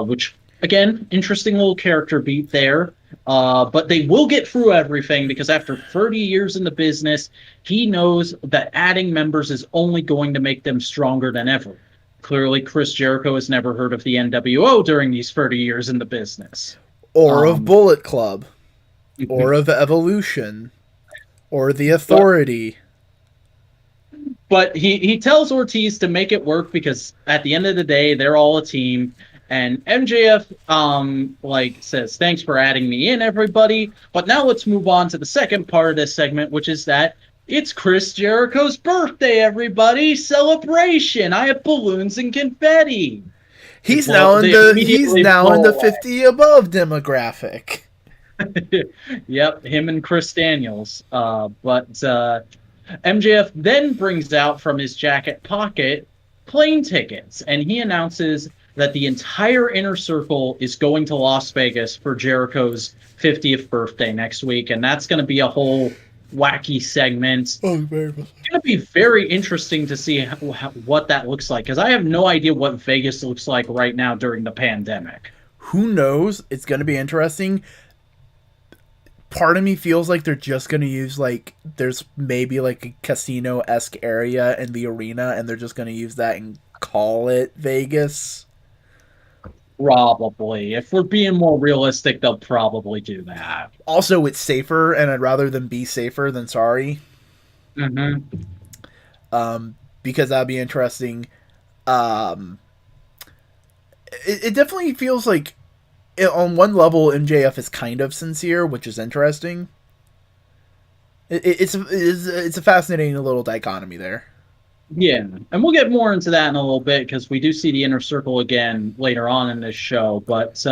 Speaker 2: which, again, interesting little character beat there. But they will get through everything because after 30 years in the business, he knows that adding members is only going to make them stronger than ever. Clearly, Chris Jericho has never heard of the NWO during these 30 years in the business.
Speaker 1: Or of Bullet Club. Or of Evolution. Or the Authority.
Speaker 2: But he tells Ortiz to make it work because at the end of the day, they're all a team. And MJF says, "Thanks for adding me in, everybody." But now let's move on to the second part of this segment, which is that it's Chris Jericho's birthday, everybody. Celebration. I have balloons and confetti.
Speaker 1: He's now in the 50 above demographic.
Speaker 2: Yep, him and Chris Daniels. But MJF then brings out from his jacket pocket plane tickets, and he announces that the entire Inner Circle is going to Las Vegas for Jericho's 50th birthday next week, and that's going to be a whole wacky segment.
Speaker 1: Oh, very
Speaker 2: much. It's going to be very interesting to see what that looks like, because I have no idea what Vegas looks like right now during the pandemic.
Speaker 1: Who knows? It's going to be interesting. Part of me feels like they're just going to use, there's maybe a casino-esque area in the arena, and they're just going to use that and call it Vegas.
Speaker 2: Probably. If we're being more realistic, they'll probably do that.
Speaker 1: Also, it's safer, and I'd rather them be safer than sorry.
Speaker 2: Mm-hmm.
Speaker 1: Because that'd be interesting. It definitely feels like, on one level, MJF is kind of sincere, which is interesting. It's a fascinating little dichotomy there.
Speaker 2: Yeah, and we'll get more into that in a little bit because we do see the Inner Circle again later on in this show. But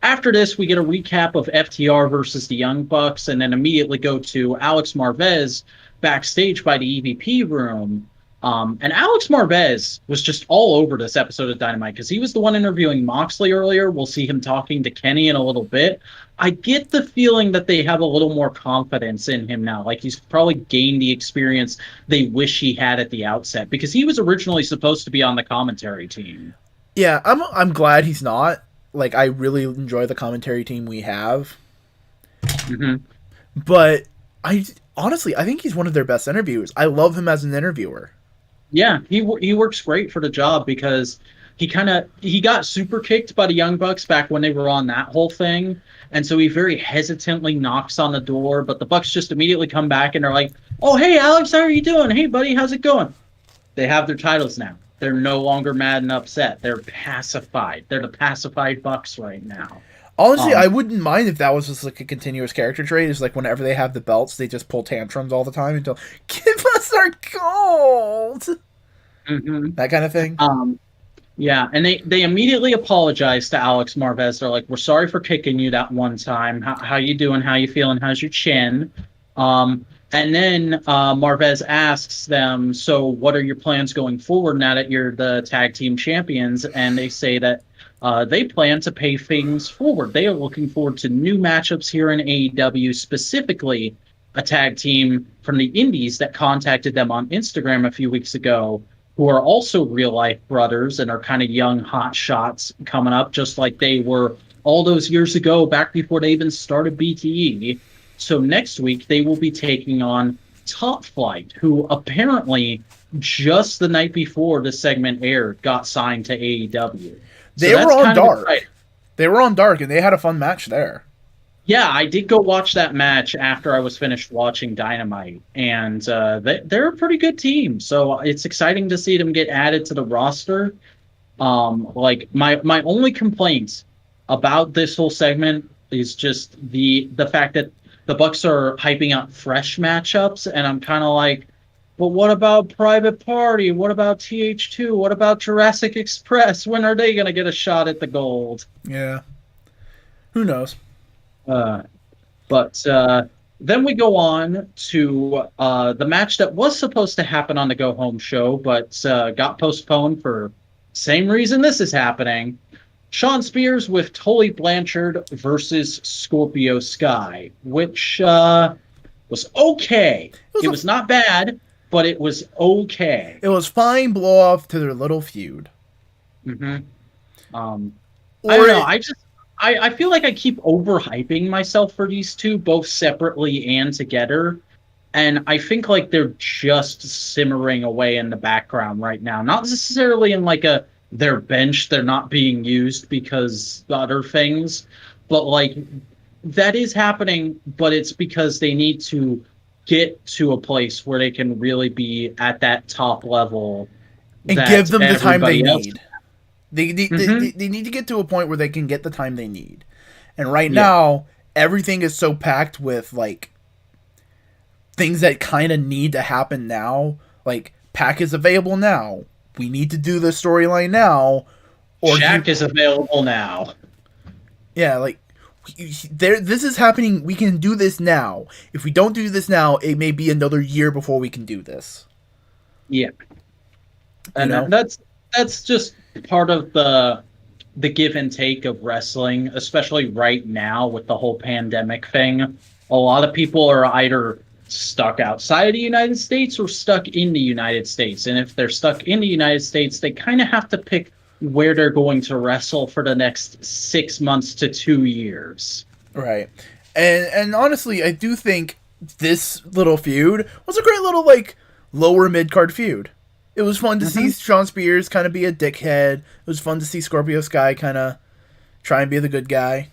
Speaker 2: after this, we get a recap of FTR versus the Young Bucks, and then immediately go to Alex Marvez backstage by the EVP room. And Alex Marvez was just all over this episode of Dynamite because he was the one interviewing Moxley earlier. We'll see him talking to Kenny in a little bit. I get the feeling that they have a little more confidence in him now. Like he's probably gained the experience they wish he had at the outset because he was originally supposed to be on the commentary team.
Speaker 1: Yeah, I'm glad he's not. I really enjoy the commentary team we have.
Speaker 2: Mm-hmm.
Speaker 1: But honestly, I think he's one of their best interviewers. I love him as an interviewer.
Speaker 2: Yeah, he works great for the job because he got super kicked by the Young Bucks back when they were on that whole thing. And so he very hesitantly knocks on the door, but the Bucks just immediately come back and are like, "Oh, hey, Alex, how are you doing? Hey, buddy, how's it going?" They have their titles now. They're no longer mad and upset. They're pacified. They're the pacified Bucks right now.
Speaker 1: Honestly, I wouldn't mind if that was just like a continuous character trait. It's like whenever they have the belts, they just pull tantrums all the time until give us our gold.
Speaker 2: Mm-hmm.
Speaker 1: That kind of thing.
Speaker 2: Yeah, and they immediately apologize to Alex Marvez. They're like, "We're sorry for kicking you that one time. How you doing? How you feeling? How's your chin?" And then Marvez asks them, "So what are your plans going forward now that you're the tag team champions?" And they say that they plan to pay things forward. They are looking forward to new matchups here in AEW, specifically a tag team from the Indies that contacted them on Instagram a few weeks ago, who are also real-life brothers and are kind of young hot shots coming up, just like they were all those years ago, back before they even started BTE. So next week, they will be taking on Top Flight, who apparently just the night before the segment aired got signed to AEW.
Speaker 1: They were on Dark. They were on Dark, and they had a fun match there.
Speaker 2: Yeah, I did go watch that match after I was finished watching Dynamite, and they're a pretty good team. So it's exciting to see them get added to the roster. Like my only complaint about this whole segment is just the fact that the Bucks are hyping up fresh matchups, and I'm kind of like, but what about Private Party? What about TH2? What about Jurassic Express? When are they going to get a shot at the gold?
Speaker 1: Yeah. Who knows?
Speaker 2: But then we go on to the match that was supposed to happen on the Go Home show, but got postponed for same reason this is happening. Sean Spears with Tully Blanchard versus Scorpio Sky, which was okay. It was not bad, but it was okay.
Speaker 1: It was fine blow off to their little feud.
Speaker 2: Mm-hmm. I don't know. I feel like I keep overhyping myself for these two, both separately and together. And I think like they're just simmering away in the background right now. Not necessarily in like their bench, they're not being used because other things. But like that is happening, but it's because they need to get to a place where they can really be at that top level.
Speaker 1: And give them the time they need. They need to get to a point where they can get the time they need. And right now, everything is so packed with, like, things that kind of need to happen now. Like, Pac is available now. We need to do the storyline now.
Speaker 2: Or Shaq is available now.
Speaker 1: Yeah, like, this is happening. We can do this now. If we don't do this now, it may be another year before we can do this.
Speaker 2: Yeah. And that's just part of the give and take of wrestling, especially right now with the whole pandemic thing. A lot of people are either stuck outside of the United States or stuck in the United States. And if they're stuck in the United States, they kind of have to pick where they're going to wrestle for the next 6 months to 2 years.
Speaker 1: Right. And honestly, I do think this little feud was a great little, like, lower mid-card feud. It was fun to see Sean Spears kind of be a dickhead. It was fun to see Scorpio Sky kind of try and be the good guy.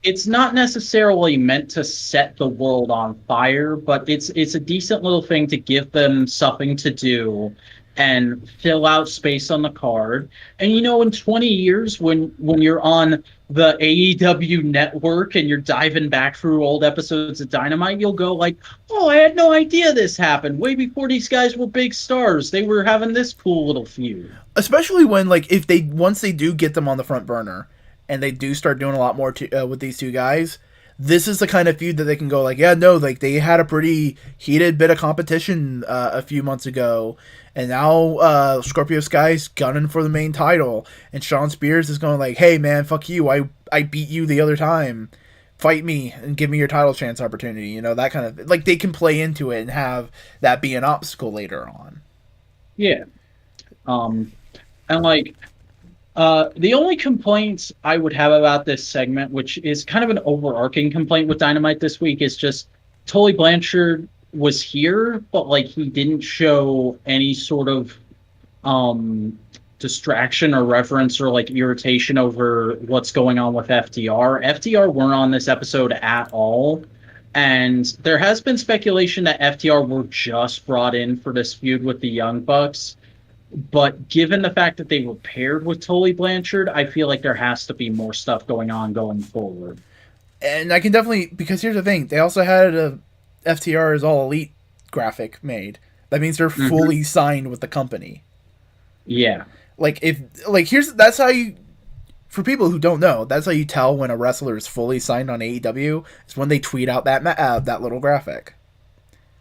Speaker 2: It's not necessarily meant to set the world on fire, but it's a decent little thing to give them something to do and fill out space on the card. And, you know, in 20 years, when you're on the AEW network and you're diving back through old episodes of Dynamite, you'll go like, oh, I had no idea this happened. Way before these guys were big stars, they were having this cool little feud.
Speaker 1: Especially when, like, once they do get them on the front burner and they do start doing a lot more with these two guys, this is the kind of feud that they can go like, yeah, no, like they had a pretty heated bit of competition a few months ago, and now Scorpio Sky's gunning for the main title, and Sean Spears is going like, hey man, fuck you, I beat you the other time, fight me and give me your title chance opportunity, you know, that kind of, like, they can play into it and have that be an obstacle later on.
Speaker 2: Yeah. And like, the only complaints I would have about this segment, which is kind of an overarching complaint with Dynamite this week, is just Tully Blanchard was here, but like he didn't show any sort of distraction or reference or like irritation over what's going on with FTR. FTR weren't on this episode at all. And there has been speculation that FTR were just brought in for this feud with the Young Bucks. But given the fact that they were paired with Tully Blanchard, I feel like there has to be more stuff going on going forward.
Speaker 1: And I can definitely, because here's the thing, they also had a FTR's All Elite graphic made. That means they're fully signed with the company.
Speaker 2: Yeah.
Speaker 1: That's how you, for people who don't know, that's how you tell when a wrestler is fully signed on AEW, is when they tweet out that little graphic.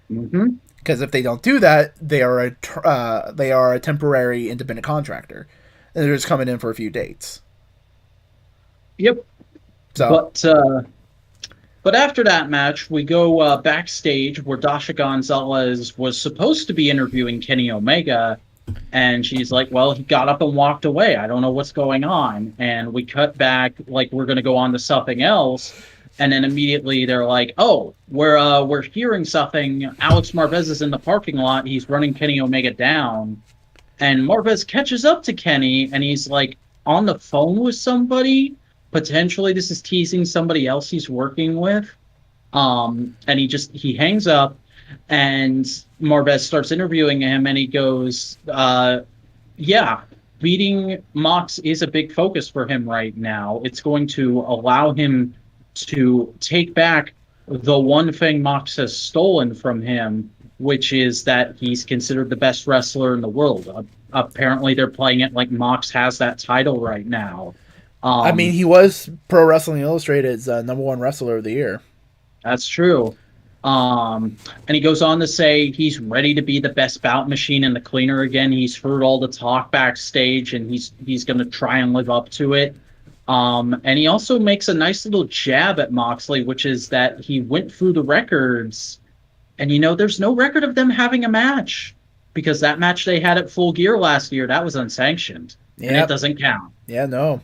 Speaker 1: Because if they don't do that, they are a temporary independent contractor, and they're just coming in for a few dates.
Speaker 2: Yep.
Speaker 1: So,
Speaker 2: but after that match, we go backstage where Dasha Gonzalez was supposed to be interviewing Kenny Omega, and she's like, "Well, he got up and walked away. I don't know what's going on." And we cut back like we're going to go on to something else. And then immediately they're like, "Oh, we're hearing something. Alex Marvez is in the parking lot. He's running Kenny Omega down." And Marvez catches up to Kenny, and he's like on the phone with somebody. Potentially, this is teasing somebody else he's working with. And he hangs up, and Marvez starts interviewing him, and he goes, "Yeah, beating Mox is a big focus for him right now. It's going to allow him to take back the one thing Mox has stolen from him, which is that he's considered the best wrestler in the world." Apparently, they're playing it like Mox has that title right now.
Speaker 1: I mean, he was Pro Wrestling Illustrated's #1 wrestler of the year.
Speaker 2: That's true. And he goes on to say he's ready to be the best bout machine and the cleaner again. He's heard all the talk backstage, and he's going to try and live up to it. And he also makes a nice little jab at Moxley, which is that he went through the records, and there's no record of them having a match, because that match they had at Full Gear last year, that was unsanctioned, and it doesn't count.
Speaker 1: Yeah, no.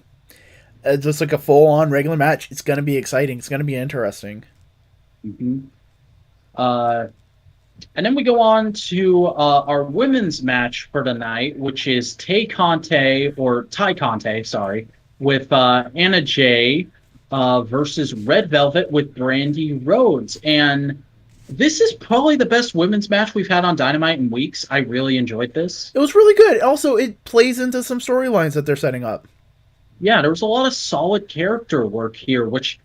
Speaker 1: Just like a full-on regular match. It's going to be exciting. It's going to be interesting.
Speaker 2: And then we go on to our women's match for tonight, which is Tay Conte, with Anna Jay versus Red Velvet with Brandy Rhodes. And this is probably the best women's match we've had on Dynamite in weeks. I really enjoyed this.
Speaker 1: It was really good. Also, it plays into some storylines that they're setting up.
Speaker 2: Yeah, there was a lot of solid character work here, which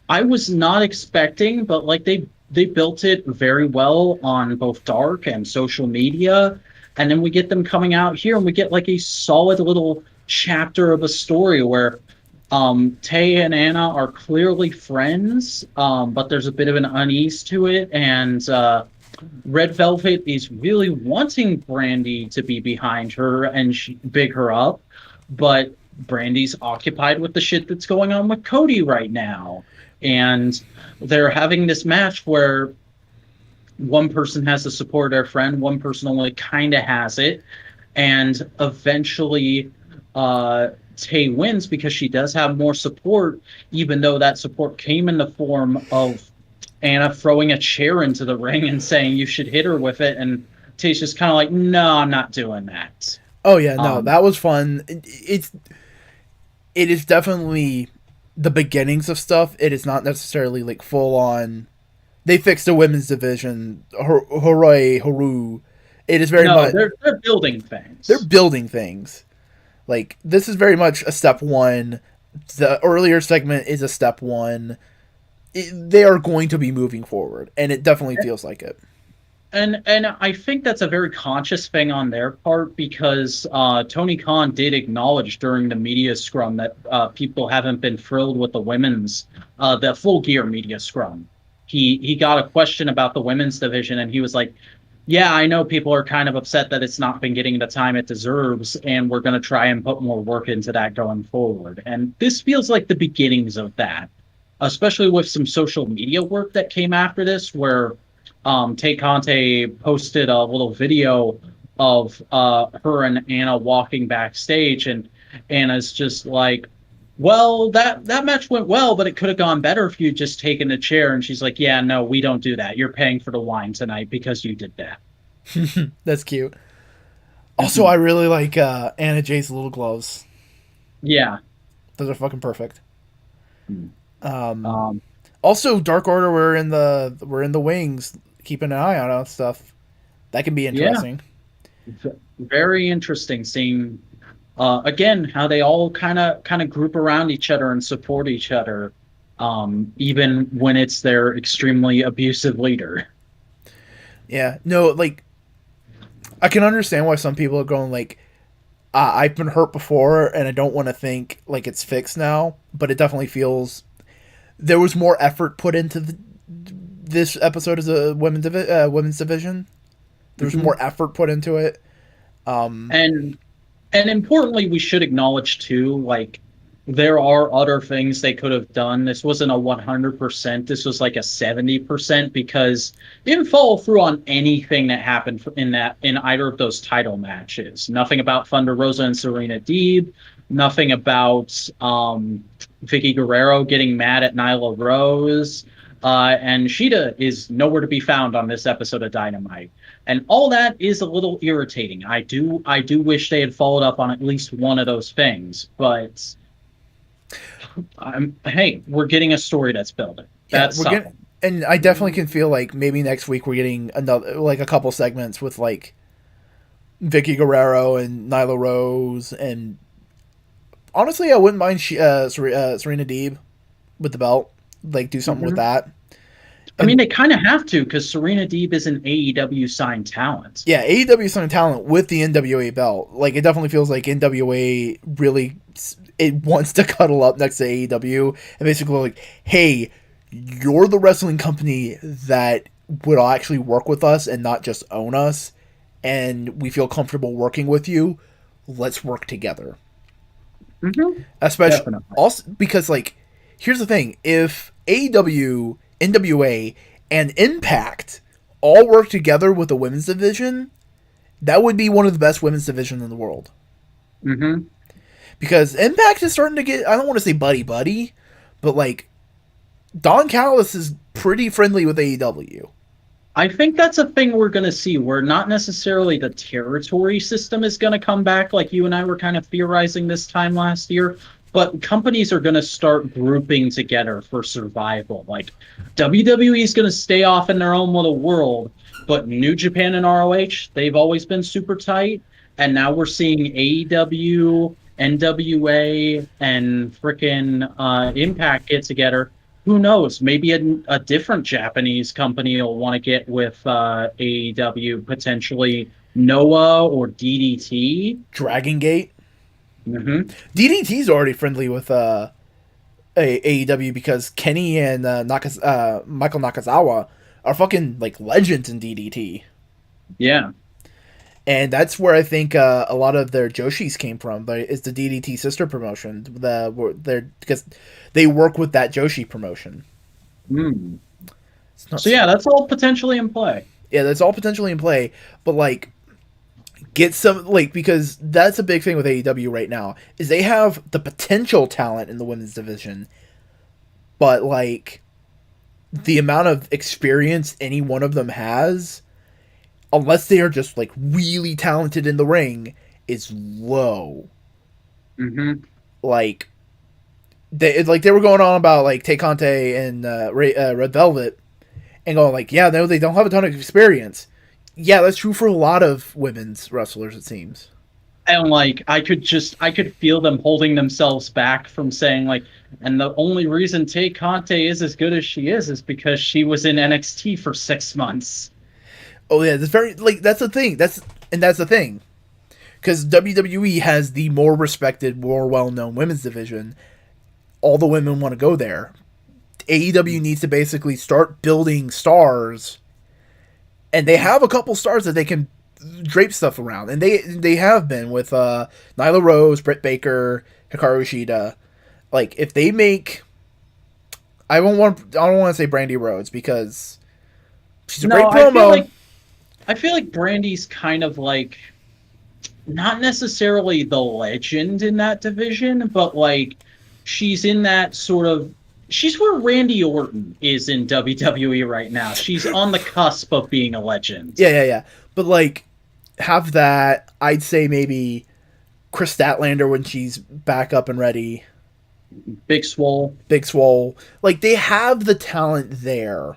Speaker 2: I was not expecting, but like they built it very well on both Dark and social media. And then we get them coming out here, and we get like a solid little chapter of a story where Tay and Anna are clearly friends, but there's a bit of an unease to it. And Red Velvet is really wanting Brandy to be behind her and big her up, but Brandy's occupied with the shit that's going on with Cody right now. And they're having this match where one person has to support their friend, one person only kind of has it. And eventually Tay wins because she does have more support, even though that support came in the form of Anna throwing a chair into the ring and saying you should hit her with it. And Tay's just kind of like, no, I'm not doing that.
Speaker 1: Oh, yeah, no, that was fun. It is definitely the beginnings of stuff. It is not necessarily like full on. They fixed the women's division. Hooray, hooroo. It is very much.
Speaker 2: They're building things.
Speaker 1: They're building things. Like, this is very much a step one. The earlier segment is a step one. They are going to be moving forward, and it definitely feels like it.
Speaker 2: And I think that's a very conscious thing on their part, because Tony Khan did acknowledge during the media scrum that people haven't been thrilled with the women's, the Full Gear media scrum. He got a question about the women's division, and he was like, yeah, I know people are kind of upset that it's not been getting the time it deserves, and we're going to try and put more work into that going forward. And this feels like the beginnings of that, especially with some social media work that came after this, where Tay Conte posted a little video of her and Anna walking backstage, and Anna's just like, well, that match went well, but it could have gone better if you'd just taken the chair. And she's like, yeah, no, we don't do that. You're paying for the wine tonight because you did that.
Speaker 1: That's cute. Also, I really like Anna Jay's little gloves.
Speaker 2: Yeah.
Speaker 1: Those are fucking perfect. Also, Dark Order we're in the wings, keeping an eye on stuff. That can be interesting.
Speaker 2: Very interesting seeing again how they all kind of group around each other and support each other, even when it's their extremely abusive leader.
Speaker 1: Yeah, no, like I can understand why some people are going like, I've been hurt before, and I don't want to think like it's fixed now. But it definitely feels there was more effort put into this episode as a women's division. There was more effort put into it.
Speaker 2: And importantly, we should acknowledge too, like there are other things they could have done. This wasn't a 100%. This was like a 70% because it didn't follow through on anything that happened in either of those title matches. Nothing about Thunder Rosa and Serena Deeb. Nothing about Vicky Guerrero getting mad at Nyla Rose. And Sheeta is nowhere to be found on this episode of Dynamite. And all that is a little irritating. I do wish they had followed up on at least one of those things, but hey, we're getting a story that's building. That's something.
Speaker 1: And I definitely can feel like maybe next week we're getting another, like a couple segments with like Vicky Guerrero and Nyla Rose, and honestly, I wouldn't mind Serena Deeb with the belt. Like do something with that.
Speaker 2: I mean, they kind of have to because Serena Deeb is an AEW signed talent.
Speaker 1: Yeah, AEW signed talent with the NWA belt. Like, it definitely feels like NWA really it wants to cuddle up next to AEW and basically like, hey, you're the wrestling company that would actually work with us and not just own us, and we feel comfortable working with you. Let's work together. Especially definitely. Also because like, here's the thing: if AEW, NWA, and Impact all work together with the women's division, that would be one of the best women's divisions in the world. Because Impact is starting to get, I don't want to say buddy, but like, Don Callis is pretty friendly with AEW.
Speaker 2: I think that's a thing we're going to see, where not necessarily the territory system is going to come back like you and I were kind of theorizing this time last year, but companies are going to start grouping together for survival. Like WWE is going to stay off in their own little world, but New Japan and ROH, they've always been super tight. And now we're seeing AEW, NWA, and frickin' Impact get together. Who knows? Maybe a different Japanese company will want to get with AEW, potentially Noah or DDT.
Speaker 1: Dragon Gate. DDT's already friendly with AEW because Kenny and Michael Nakazawa are fucking like legends in DDT.
Speaker 2: Yeah,
Speaker 1: and that's where I think a lot of their Joshis came from. But it's the DDT sister promotion. Because they work with that Joshi promotion.
Speaker 2: So yeah, that's all potentially in play.
Speaker 1: Yeah, that's all potentially in play. But like, get some, like, because that's a big thing with AEW right now, is they have the potential talent in the women's division, but like the amount of experience any one of them has, unless they are just like really talented in the ring, is low. Like they were going on about like Tay Conte and Red Velvet, and going like, yeah, no, they don't have a ton of experience. Yeah, that's true for a lot of women's wrestlers, it seems.
Speaker 2: And like, I could feel them holding themselves back from saying like, and the only reason Tay Conte is as good as she is because she was in NXT for 6 months.
Speaker 1: Oh yeah, that's very like that's the thing. That's the thing, because WWE has the more respected, more well-known women's division. All the women want to go there. AEW needs to basically start building stars. And they have a couple stars that they can drape stuff around, and they have been with Nyla Rose, Britt Baker, Hikaru Shida. Like, if they make, I don't want to say Brandy Rhodes because she's a great promo.
Speaker 2: I feel like Brandy's kind of like not necessarily the legend in that division, but like she's in that sort of. She's where Randy Orton is in WWE right now. She's on the cusp of being a legend.
Speaker 1: Yeah. But, like, have that. I'd say maybe Chris Statlander when she's back up and ready.
Speaker 2: Big Swole.
Speaker 1: Like, they have the talent there.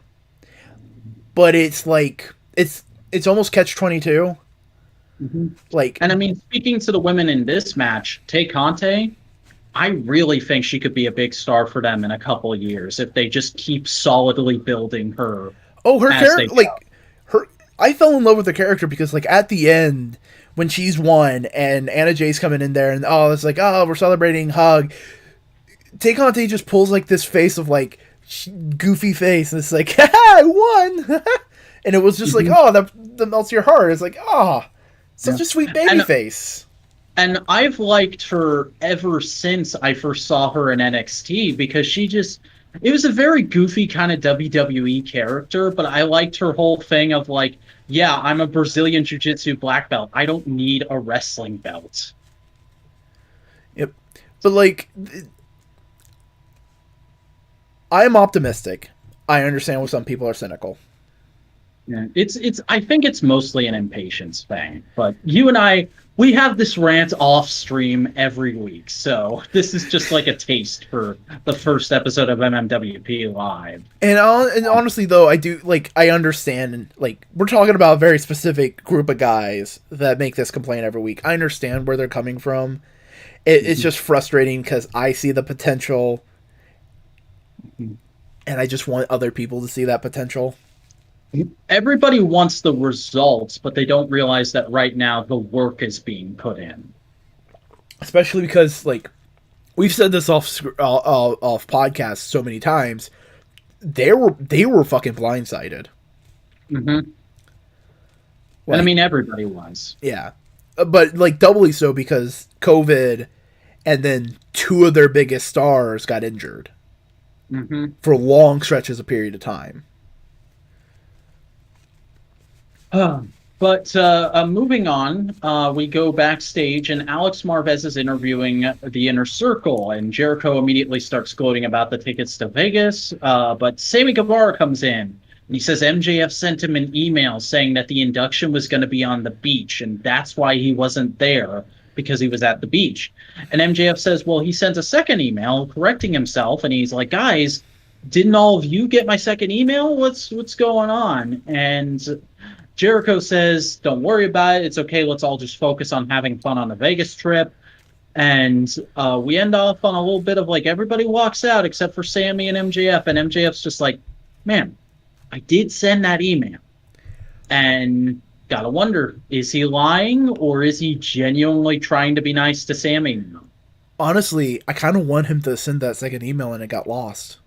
Speaker 1: But it's, like, it's almost catch-22.
Speaker 2: Mm-hmm.
Speaker 1: Like,
Speaker 2: and I mean, speaking to the women in this match, Tay Conte, I really think she could be a big star for them in a couple of years if they just keep solidly building her.
Speaker 1: oh, her
Speaker 2: as they
Speaker 1: character, like, her. I fell in love with the character because, like, at the end, when she's won and Anna Jay's coming in there and, oh, it's like, oh, we're celebrating, hug. Tay Conte just pulls, like, this face of, like, goofy face, and it's like, ha, I won! And it was just like, oh, that melts your heart. It's like, oh, such a sweet baby face.
Speaker 2: And I've liked her ever since I first saw her in NXT because it was a very goofy kind of WWE character, but I liked her whole thing of like, yeah, I'm a Brazilian Jiu-Jitsu black belt. I don't need a wrestling belt.
Speaker 1: Yep. But like, I'm optimistic. I understand why some people are cynical.
Speaker 2: Yeah, I think it's mostly an impatience thing, but you and we have this rant off stream every week, so this is just like a taste for the first episode of MMWP Live.
Speaker 1: And honestly, though, I understand, and like, we're talking about a very specific group of guys that make this complaint every week. I understand where they're coming from. It's just frustrating because I see the potential, and I just want other people to see that potential.
Speaker 2: Everybody wants the results, but they don't realize that right now the work is being put in.
Speaker 1: Especially because, like, we've said this off podcast so many times. They were fucking blindsided.
Speaker 2: Mm-hmm. And I mean, everybody was.
Speaker 1: Yeah, but like doubly so because COVID, and then two of their biggest stars got injured for long stretches of period of time.
Speaker 2: But moving on, we go backstage, and Alex Marvez is interviewing the Inner Circle, and Jericho immediately starts gloating about the tickets to Vegas. But Sammy Guevara comes in, and he says MJF sent him an email saying that the induction was going to be on the beach, and that's why he wasn't there, because he was at the beach. And MJF says, well, he sent a second email correcting himself, and he's like, guys, didn't all of you get my second email? What's going on? And Jericho says, don't worry about it. It's okay. Let's all just focus on having fun on the Vegas trip. And we end off on a little bit of like everybody walks out except for Sammy and MJF. And MJF's just like, man, I did send that email. And gotta wonder, is he lying or is he genuinely trying to be nice to Sammy?
Speaker 1: Honestly, I kind of want him to send that second email and it got lost.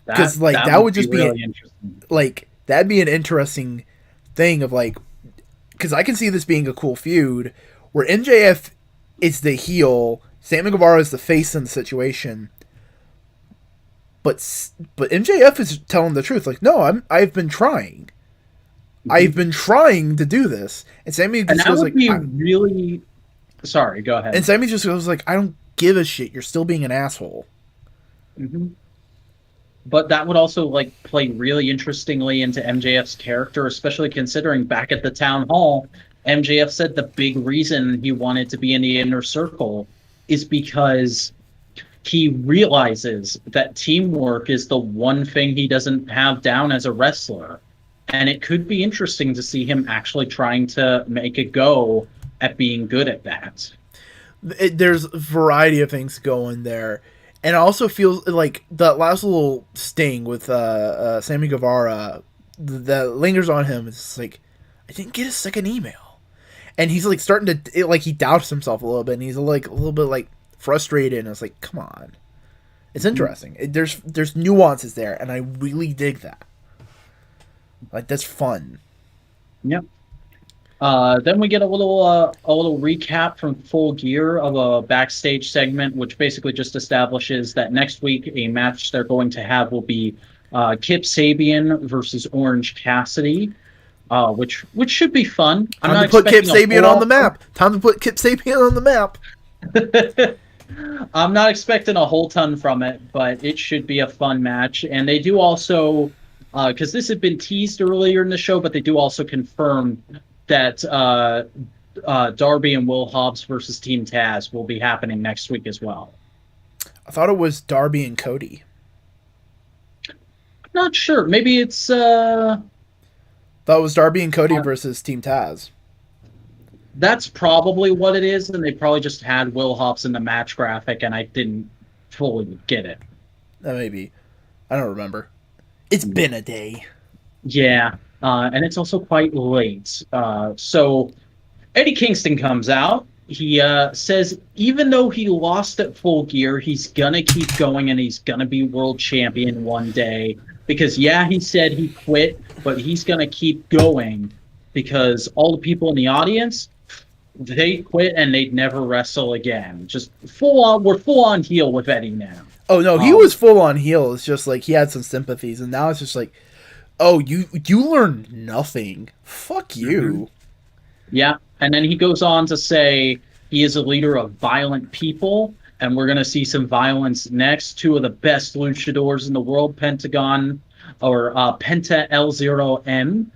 Speaker 1: Because that would just be really interesting. Like, that'd be an interesting thing of like, because I can see this being a cool feud where MJF is the heel, Sammy Guevara is the face in the situation, but MJF is telling the truth. Like, no, I've been trying. I've been trying to do this, and Sammy just goes like,
Speaker 2: really. Sorry, go ahead.
Speaker 1: And Sammy just goes like, I don't give a shit. You're still being an asshole.
Speaker 2: Mm-hmm. But that would also like play really interestingly into MJF's character, especially considering back at the town hall, MJF said the big reason he wanted to be in the Inner Circle is because he realizes that teamwork is the one thing he doesn't have down as a wrestler. And it could be interesting to see him actually trying to make a go at being good at that.
Speaker 1: There's a variety of things going there. And it also feels like that last little sting with Sammy Guevara that lingers on him. It's like, I didn't get a second email. And he's like starting to, he doubts himself a little bit. And he's like a little bit like frustrated. And it's like, come on. It's interesting. There's nuances there. And I really dig that. Like, that's fun.
Speaker 2: Yep. Then we get a little recap from Full Gear of a backstage segment, which basically just establishes that next week a match they're going to have will be Kip Sabian versus Orange Cassidy, which should be fun.
Speaker 1: Time to put Kip Sabian on the map. Time to put Kip Sabian on the map.
Speaker 2: I'm not expecting a whole ton from it, but it should be a fun match. And they do also, because this had been teased earlier in the show, but they do also confirm that Darby and Will Hobbs versus Team Taz will be happening next week as well.
Speaker 1: I thought it was Darby and Cody.
Speaker 2: I'm not sure. Maybe it's...
Speaker 1: Thought it was Darby and Cody versus Team Taz.
Speaker 2: That's probably what it is, and they probably just had Will Hobbs in the match graphic, and I didn't fully get it.
Speaker 1: Maybe. I don't remember. It's been a day.
Speaker 2: Yeah, and it's also quite late. So Eddie Kingston comes out. He says even though he lost at Full Gear, he's gonna keep going and he's gonna be world champion one day. Because yeah, he said he quit, but he's gonna keep going because all the people in the audience, they quit and they'd never wrestle again. Just full on, we're full on heel with Eddie now.
Speaker 1: Oh no, he was full on heel. It's just like he had some sympathies, and now it's just like, oh, you learned nothing. Fuck you.
Speaker 2: Mm-hmm. Yeah, and then he goes on to say he is a leader of violent people, and we're going to see some violence next. Two of the best luchadors in the world, Pentagon, or Penta L0M,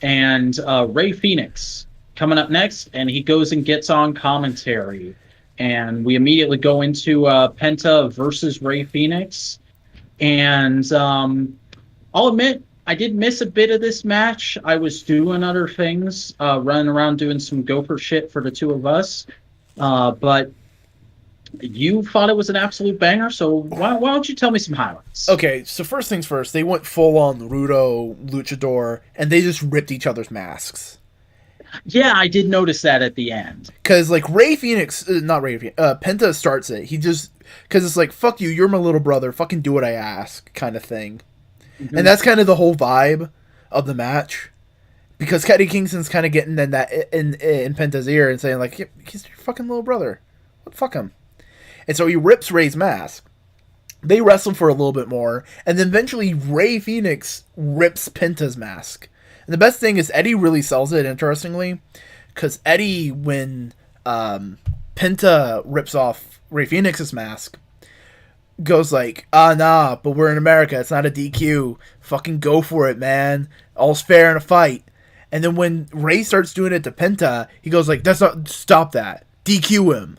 Speaker 2: and Ray Phoenix coming up next, and he goes and gets on commentary. And we immediately go into Penta versus Ray Phoenix. And I'll admit, I did miss a bit of this match. I was doing other things, running around doing some gopher shit for the two of us. But you thought it was an absolute banger, so why don't you tell me some highlights?
Speaker 1: Okay, so first things first, they went full on Rudo, Luchador, and they just ripped each other's masks.
Speaker 2: Yeah, I did notice that at the end.
Speaker 1: Because, like, Ray Phoenix, not Ray Phoenix, Penta starts it. He just, because it's like, fuck you, you're my little brother, fucking do what I ask, kind of thing. Mm-hmm. And that's kind of the whole vibe of the match. Because Eddie Kingston's kind of getting in that in Penta's ear and saying, like, he's your fucking little brother. Fuck him. And so he rips Ray's mask. They wrestle for a little bit more. And then eventually Ray Phoenix rips Penta's mask. And the best thing is Eddie really sells it, interestingly. Because Eddie, when Penta rips off Ray Phoenix's mask, goes like, nah, but we're in America. It's not a DQ. Fucking go for it, man. All's fair in a fight. And then when Ray starts doing it to Penta, he goes like, stop that. DQ him.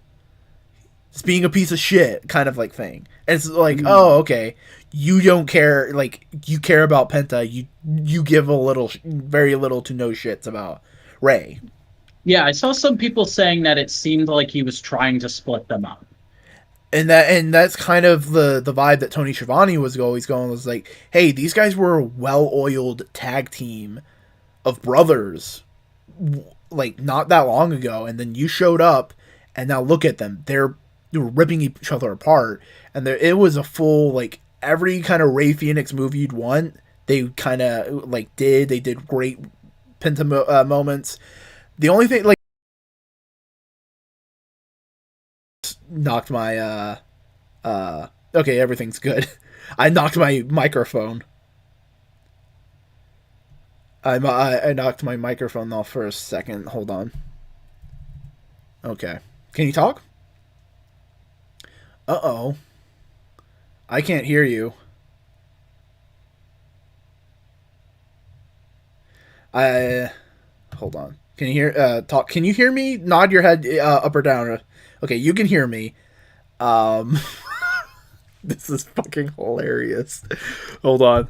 Speaker 1: It's being a piece of shit, kind of like thing. And it's like, oh, okay. You don't care, like, you care about Penta. You give very little to no shits about Ray.
Speaker 2: Yeah, I saw some people saying that it seemed like he was trying to split them up.
Speaker 1: And that's kind of the vibe that Tony Schiavone was always going, was like, hey, these guys were a well-oiled tag team of brothers, like, not that long ago, and then you showed up, and now look at them. They were ripping each other apart, and it was a full, like, every kind of Ray Phoenix move you'd want, they kind of, like, did. They did great Penta moments. The only thing, like, knocked my, okay, everything's good. I knocked my microphone. I knocked my microphone off for a second. Hold on. Okay. Can you talk? Uh-oh. I can't hear you. Hold on. Can you hear, talk? Can you hear me? Nod your head up or down. Okay, you can hear me. This is fucking hilarious. Hold on.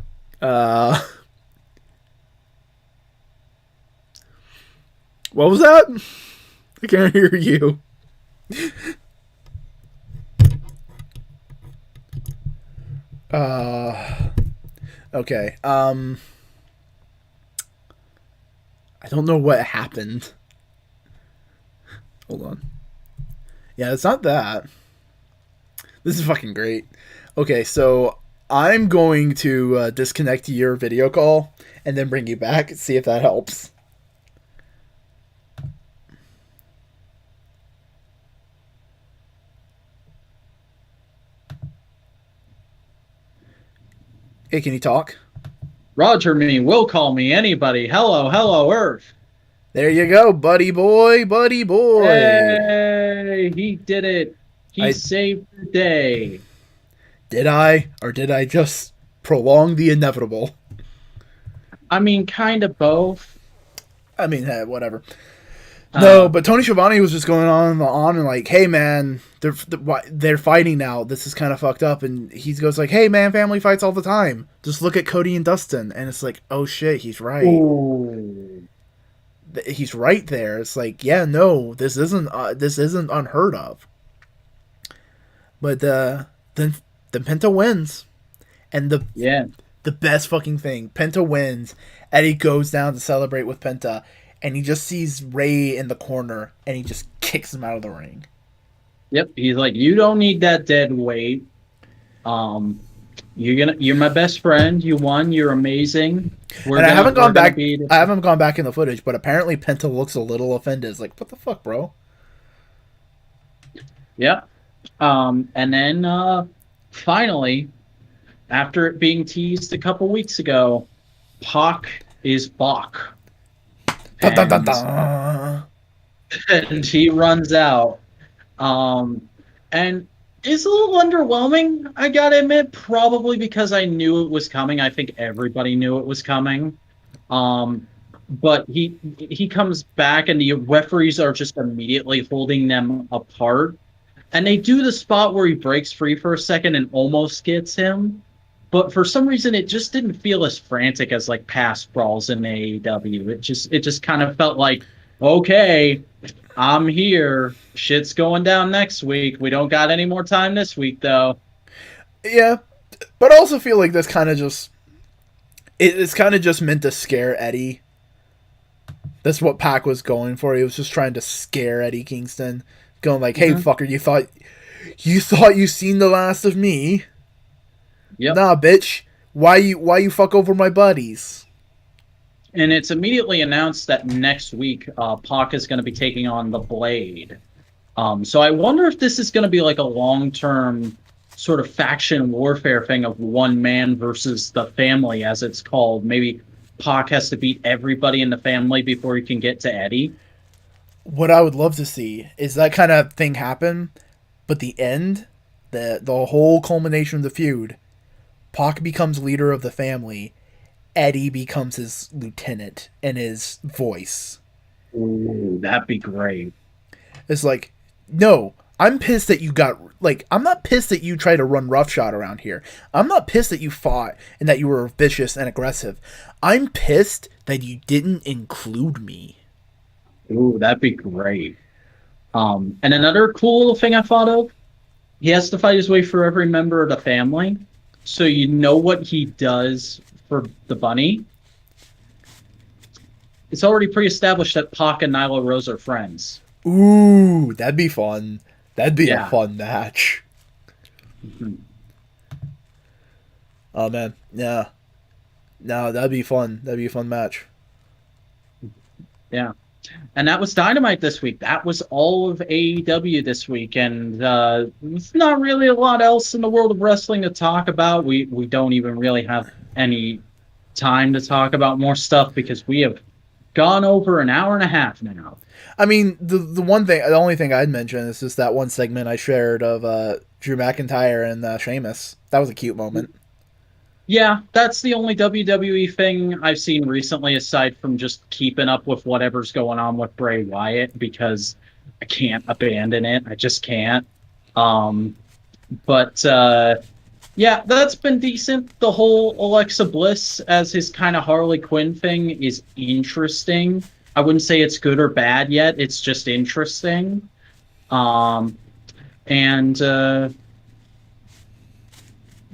Speaker 1: What was that? I can't hear you. Okay. I don't know what happened. Hold on. Yeah, it's not that. This is fucking great. Okay, so I'm going to disconnect your video call and then bring you back, see if that helps. Hey, can you talk?
Speaker 2: Roger me, will call me, anybody. Hello, Earth.
Speaker 1: There you go, buddy boy.
Speaker 2: Hey, he did it. He saved the day.
Speaker 1: Did I? Or did I just prolong the inevitable?
Speaker 2: I mean, kind of both.
Speaker 1: I mean, hey, whatever. No, but Tony Schiavone was just going on and like, hey man, they're fighting now. This is kind of fucked up. And he goes like, hey man, family fights all the time. Just look at Cody and Dustin. And it's like, oh shit, he's right.
Speaker 2: Ooh.
Speaker 1: he's right there. It's like, yeah, no, this isn't unheard of. But then Penta wins, and the best fucking thing, Penta wins. Eddie goes down to celebrate with Penta, and he just sees Ray in the corner, and he just kicks him out of the ring.
Speaker 2: Yep, he's like, you don't need that dead weight. You're my best friend. You won. You're amazing.
Speaker 1: I haven't gone back in the footage, but apparently Penta looks a little offended. It's like, what the fuck, bro?
Speaker 2: Yeah. And then finally, after it being teased a couple weeks ago, Pac is back.
Speaker 1: Dun, dun, dun, dun.
Speaker 2: And he runs out. And it's a little underwhelming, I gotta admit, probably because I knew it was coming. I think everybody knew it was coming. But he comes back, and the referees are just immediately holding them apart. And they do the spot where he breaks free for a second and almost gets him. But for some reason, it just didn't feel as frantic as like past brawls in AEW. It just kind of felt like, okay, I'm here. Shit's going down next week. We don't got any more time this week, though.
Speaker 1: Yeah, but I also feel like this kind of just... It's kind of just meant to scare Eddie. That's what Pac was going for. He was just trying to scare Eddie Kingston. Going like, hey, fucker, you thought you seen the last of me?
Speaker 2: Yep.
Speaker 1: Nah, bitch. Why you fuck over my buddies?
Speaker 2: And it's immediately announced that next week, Pac is going to be taking on the Blade. So I wonder if this is going to be like a long-term sort of faction warfare thing of one man versus the family, as it's called. Maybe Pac has to beat everybody in the family before he can get to Eddie.
Speaker 1: What I would love to see is that kind of thing happen, but the end, the whole culmination of the feud, Pac becomes leader of the family, Eddie becomes his lieutenant and his voice.
Speaker 2: Ooh, that'd be great.
Speaker 1: It's like, no, I'm pissed that you got... Like, I'm not pissed that you tried to run roughshod around here. I'm not pissed that you fought and that you were vicious and aggressive. I'm pissed that you didn't include me.
Speaker 2: Ooh, that'd be great. And another cool thing I thought of, he has to fight his way through every member of the family, so you know what he does for the bunny. It's already pre-established that Pac and Nyla Rose are friends.
Speaker 1: Ooh, that'd be fun. That'd be a fun match.
Speaker 2: Mm-hmm.
Speaker 1: Oh, man. Yeah. No, that'd be fun. That'd be a fun match.
Speaker 2: Yeah. And that was Dynamite this week. That was all of AEW this week. And there's not really a lot else in the world of wrestling to talk about. We don't even really have any time to talk about more stuff because we have gone over an hour and a half now.
Speaker 1: I mean, the only thing I'd mention is just that one segment I shared of Drew McIntyre and Sheamus. That was a cute moment.
Speaker 2: Yeah, that's the only WWE thing I've seen recently, aside from just keeping up with whatever's going on with Bray Wyatt, because I can't abandon it. I just can't. But yeah, that's been decent. The whole Alexa Bliss as his kind of Harley Quinn thing is interesting. I wouldn't say it's good or bad yet. It's just interesting.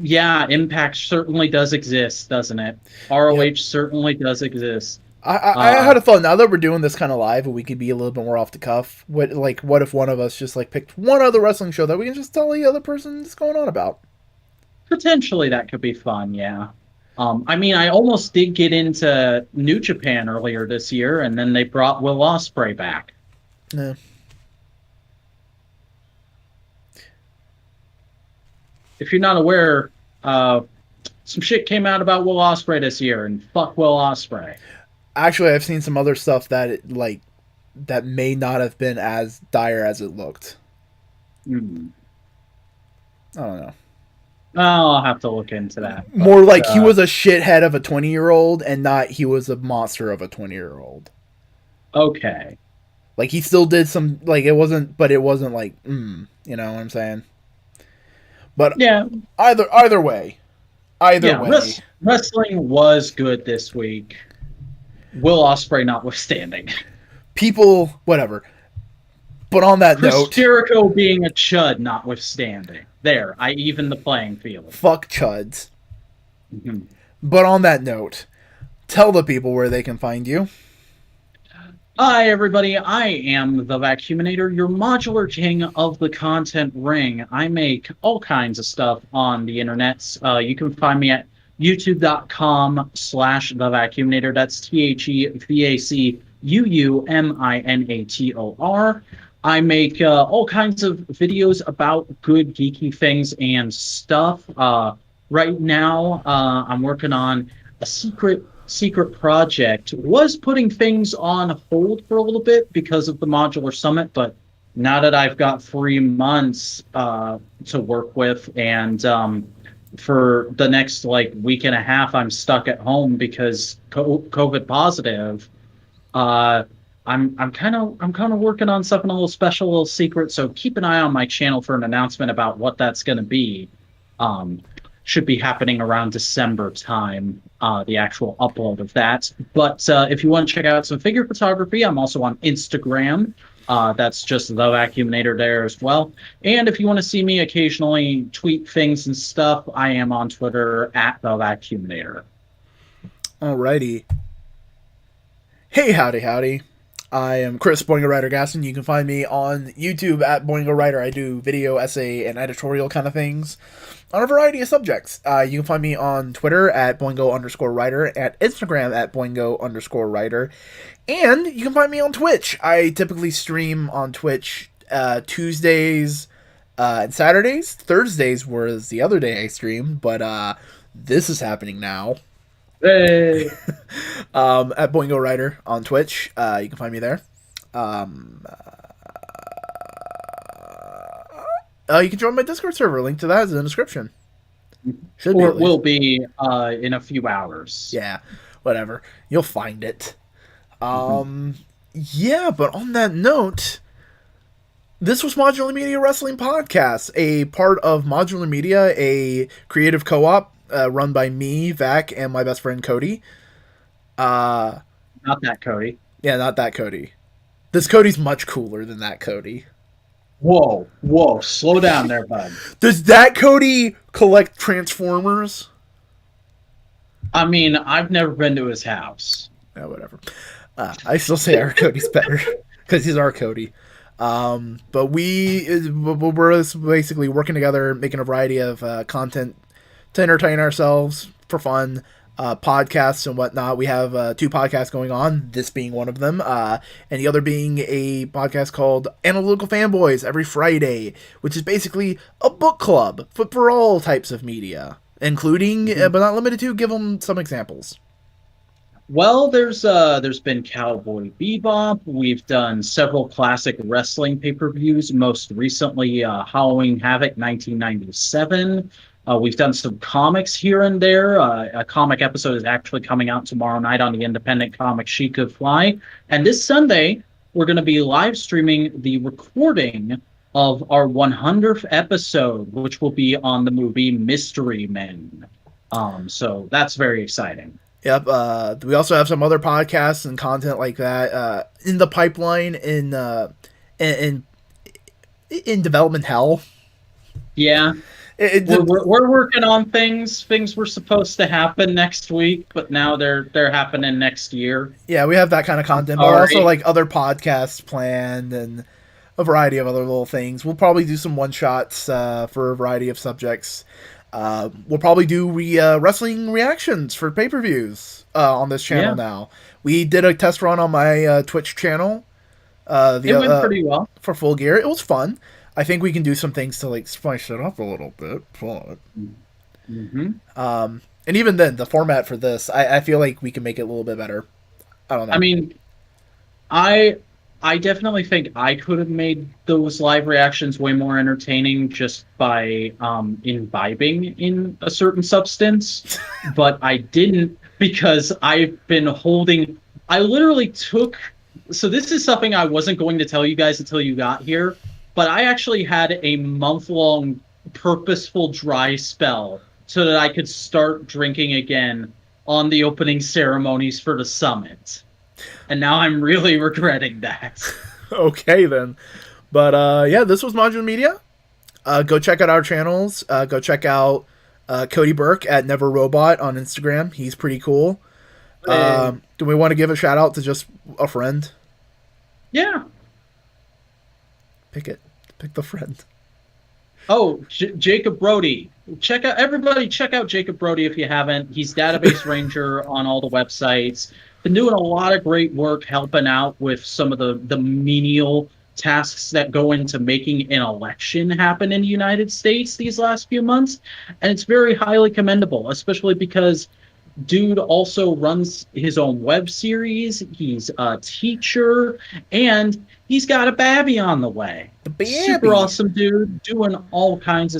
Speaker 2: Yeah, Impact certainly does exist, doesn't it? ROH certainly does exist.
Speaker 1: I had a thought, now that we're doing this kind of live, we could be a little bit more off the cuff. What if one of us just like picked one other wrestling show that we can just tell the other person what's going on about?
Speaker 2: Potentially that could be fun, yeah. I mean, I almost did get into New Japan earlier this year, and then they brought Will Ospreay back.
Speaker 1: Yeah.
Speaker 2: If you're not aware, some shit came out about Will Ospreay this year, and fuck Will Ospreay.
Speaker 1: Actually, I've seen some other stuff that that may not have been as dire as it looked.
Speaker 2: I don't
Speaker 1: know.
Speaker 2: I'll have to look into that.
Speaker 1: More like he was a shithead of a 20-year-old, and not he was a monster of a 20-year-old.
Speaker 2: Okay.
Speaker 1: Like, he still did some, like, it wasn't like, you know what I'm saying? But
Speaker 2: yeah,
Speaker 1: either way.
Speaker 2: Wrestling was good this week. Will Ospreay notwithstanding.
Speaker 1: people, whatever. But on that
Speaker 2: Chris
Speaker 1: note,
Speaker 2: Jericho being a chud notwithstanding, there, I even the playing field.
Speaker 1: Fuck chuds.
Speaker 2: Mm-hmm.
Speaker 1: But on that note, tell the people where they can find you.
Speaker 2: Hi, everybody. I am the Vacuuminator, your modular king of the content ring. I make all kinds of stuff on the internet. You can find me at youtube.com/thevacuuminator. That's TheVacuuminator. I make all kinds of videos about good geeky things and stuff. Right now, I'm working on a secret project. Was putting things on hold for a little bit because of the Modular Summit, but now that I've got 3 months to work with, and for the next week and a half, I'm stuck at home because COVID positive. I'm kind of working on something a little special, a little secret. So keep an eye on my channel for an announcement about what that's going to be. Should be happening around December time, the actual upload of that. But if you want to check out some figure photography, I'm also on Instagram. That's just the Vacuuminator there as well. And if you want to see me occasionally tweet things and stuff, I am on Twitter at the Vacuuminator.
Speaker 1: Alrighty. Hey, howdy. I am Chris Boingo Writer Gaston. You can find me on YouTube at Boingo Writer. I do video, essay, and editorial kind of things on a variety of subjects. You can find me on Twitter at Boingo_Writer, at Instagram at Boingo_Writer, and you can find me on Twitch. I typically stream on Twitch Tuesdays and Saturdays. Thursdays was the other day I streamed, but this is happening now.
Speaker 2: Hey.
Speaker 1: At Boingo Writer on Twitch. You can find me there. You can join my Discord server. Link to that is in the description.
Speaker 2: Or it will be in a few hours.
Speaker 1: Yeah, whatever. You'll find it. Yeah, but on that note, this was Modular Media Wrestling Podcast, a part of Modular Media, a creative co-op run by me, Vac, and my best friend Cody.
Speaker 2: Not that Cody.
Speaker 1: Yeah, not that Cody. This Cody's much cooler than that Cody.
Speaker 2: Whoa, slow down there, bud.
Speaker 1: Does that Cody collect Transformers?
Speaker 2: I mean, I've never been to his house.
Speaker 1: Yeah, whatever. I still say our Cody's better because he's our Cody. But we're basically working together, making a variety of content to entertain ourselves for fun, podcasts and whatnot. We have 2 podcasts going on, this being one of them, and the other being a podcast called Analytical Fanboys every Friday, which is basically a book club for all types of media, including, but not limited to, give them some examples.
Speaker 2: Well, there's been Cowboy Bebop. We've done several classic wrestling pay-per-views, most recently Halloween Havoc 1997. We've done some comics here and there. A comic episode is actually coming out tomorrow night on the independent comic She Could Fly. And this Sunday, we're going to be live streaming the recording of our 100th episode, which will be on the movie Mystery Men. So that's very exciting.
Speaker 1: Yep. We also have some other podcasts and content like that in the pipeline in development hell.
Speaker 2: Yeah. We're working on things. Things were supposed to happen next week, but now they're happening next year.
Speaker 1: Yeah, we have that kind of content, but also other podcasts planned and a variety of other little things. We'll probably do some one-shots for a variety of subjects. We'll probably do wrestling reactions for pay-per-views on this channel now. We did a test run on my Twitch channel. It
Speaker 2: went pretty well.
Speaker 1: For Full Gear. It was fun. I think we can do some things to spice it up a little bit. And even then, the format for this, I feel like we can make it a little bit better. I don't know.
Speaker 2: I mean, I definitely think I could have made those live reactions way more entertaining just by imbibing in a certain substance, but I didn't because I've been holding. I literally took. So this is something I wasn't going to tell you guys until you got here. But I actually had a month-long purposeful dry spell so that I could start drinking again on the opening ceremonies for the summit. And now I'm really regretting that.
Speaker 1: Okay, then. But yeah, this was Modular Media. Go check out our channels. Go check out Cody Burke at Never Robot on Instagram. He's pretty cool. Do we want to give a shout out to just a friend?
Speaker 2: Yeah.
Speaker 1: Pick it. Pick the friend.
Speaker 2: Oh, Jacob Brodie. Check out Jacob Brodie if you haven't. He's Database Ranger on all the websites. Been doing a lot of great work helping out with some of the menial tasks that go into making an election happen in the United States these last few months. And it's very highly commendable, especially because dude also runs his own web series. He's a teacher, and he's got a babby on the way.
Speaker 1: The babby.
Speaker 2: Super awesome dude, doing all kinds of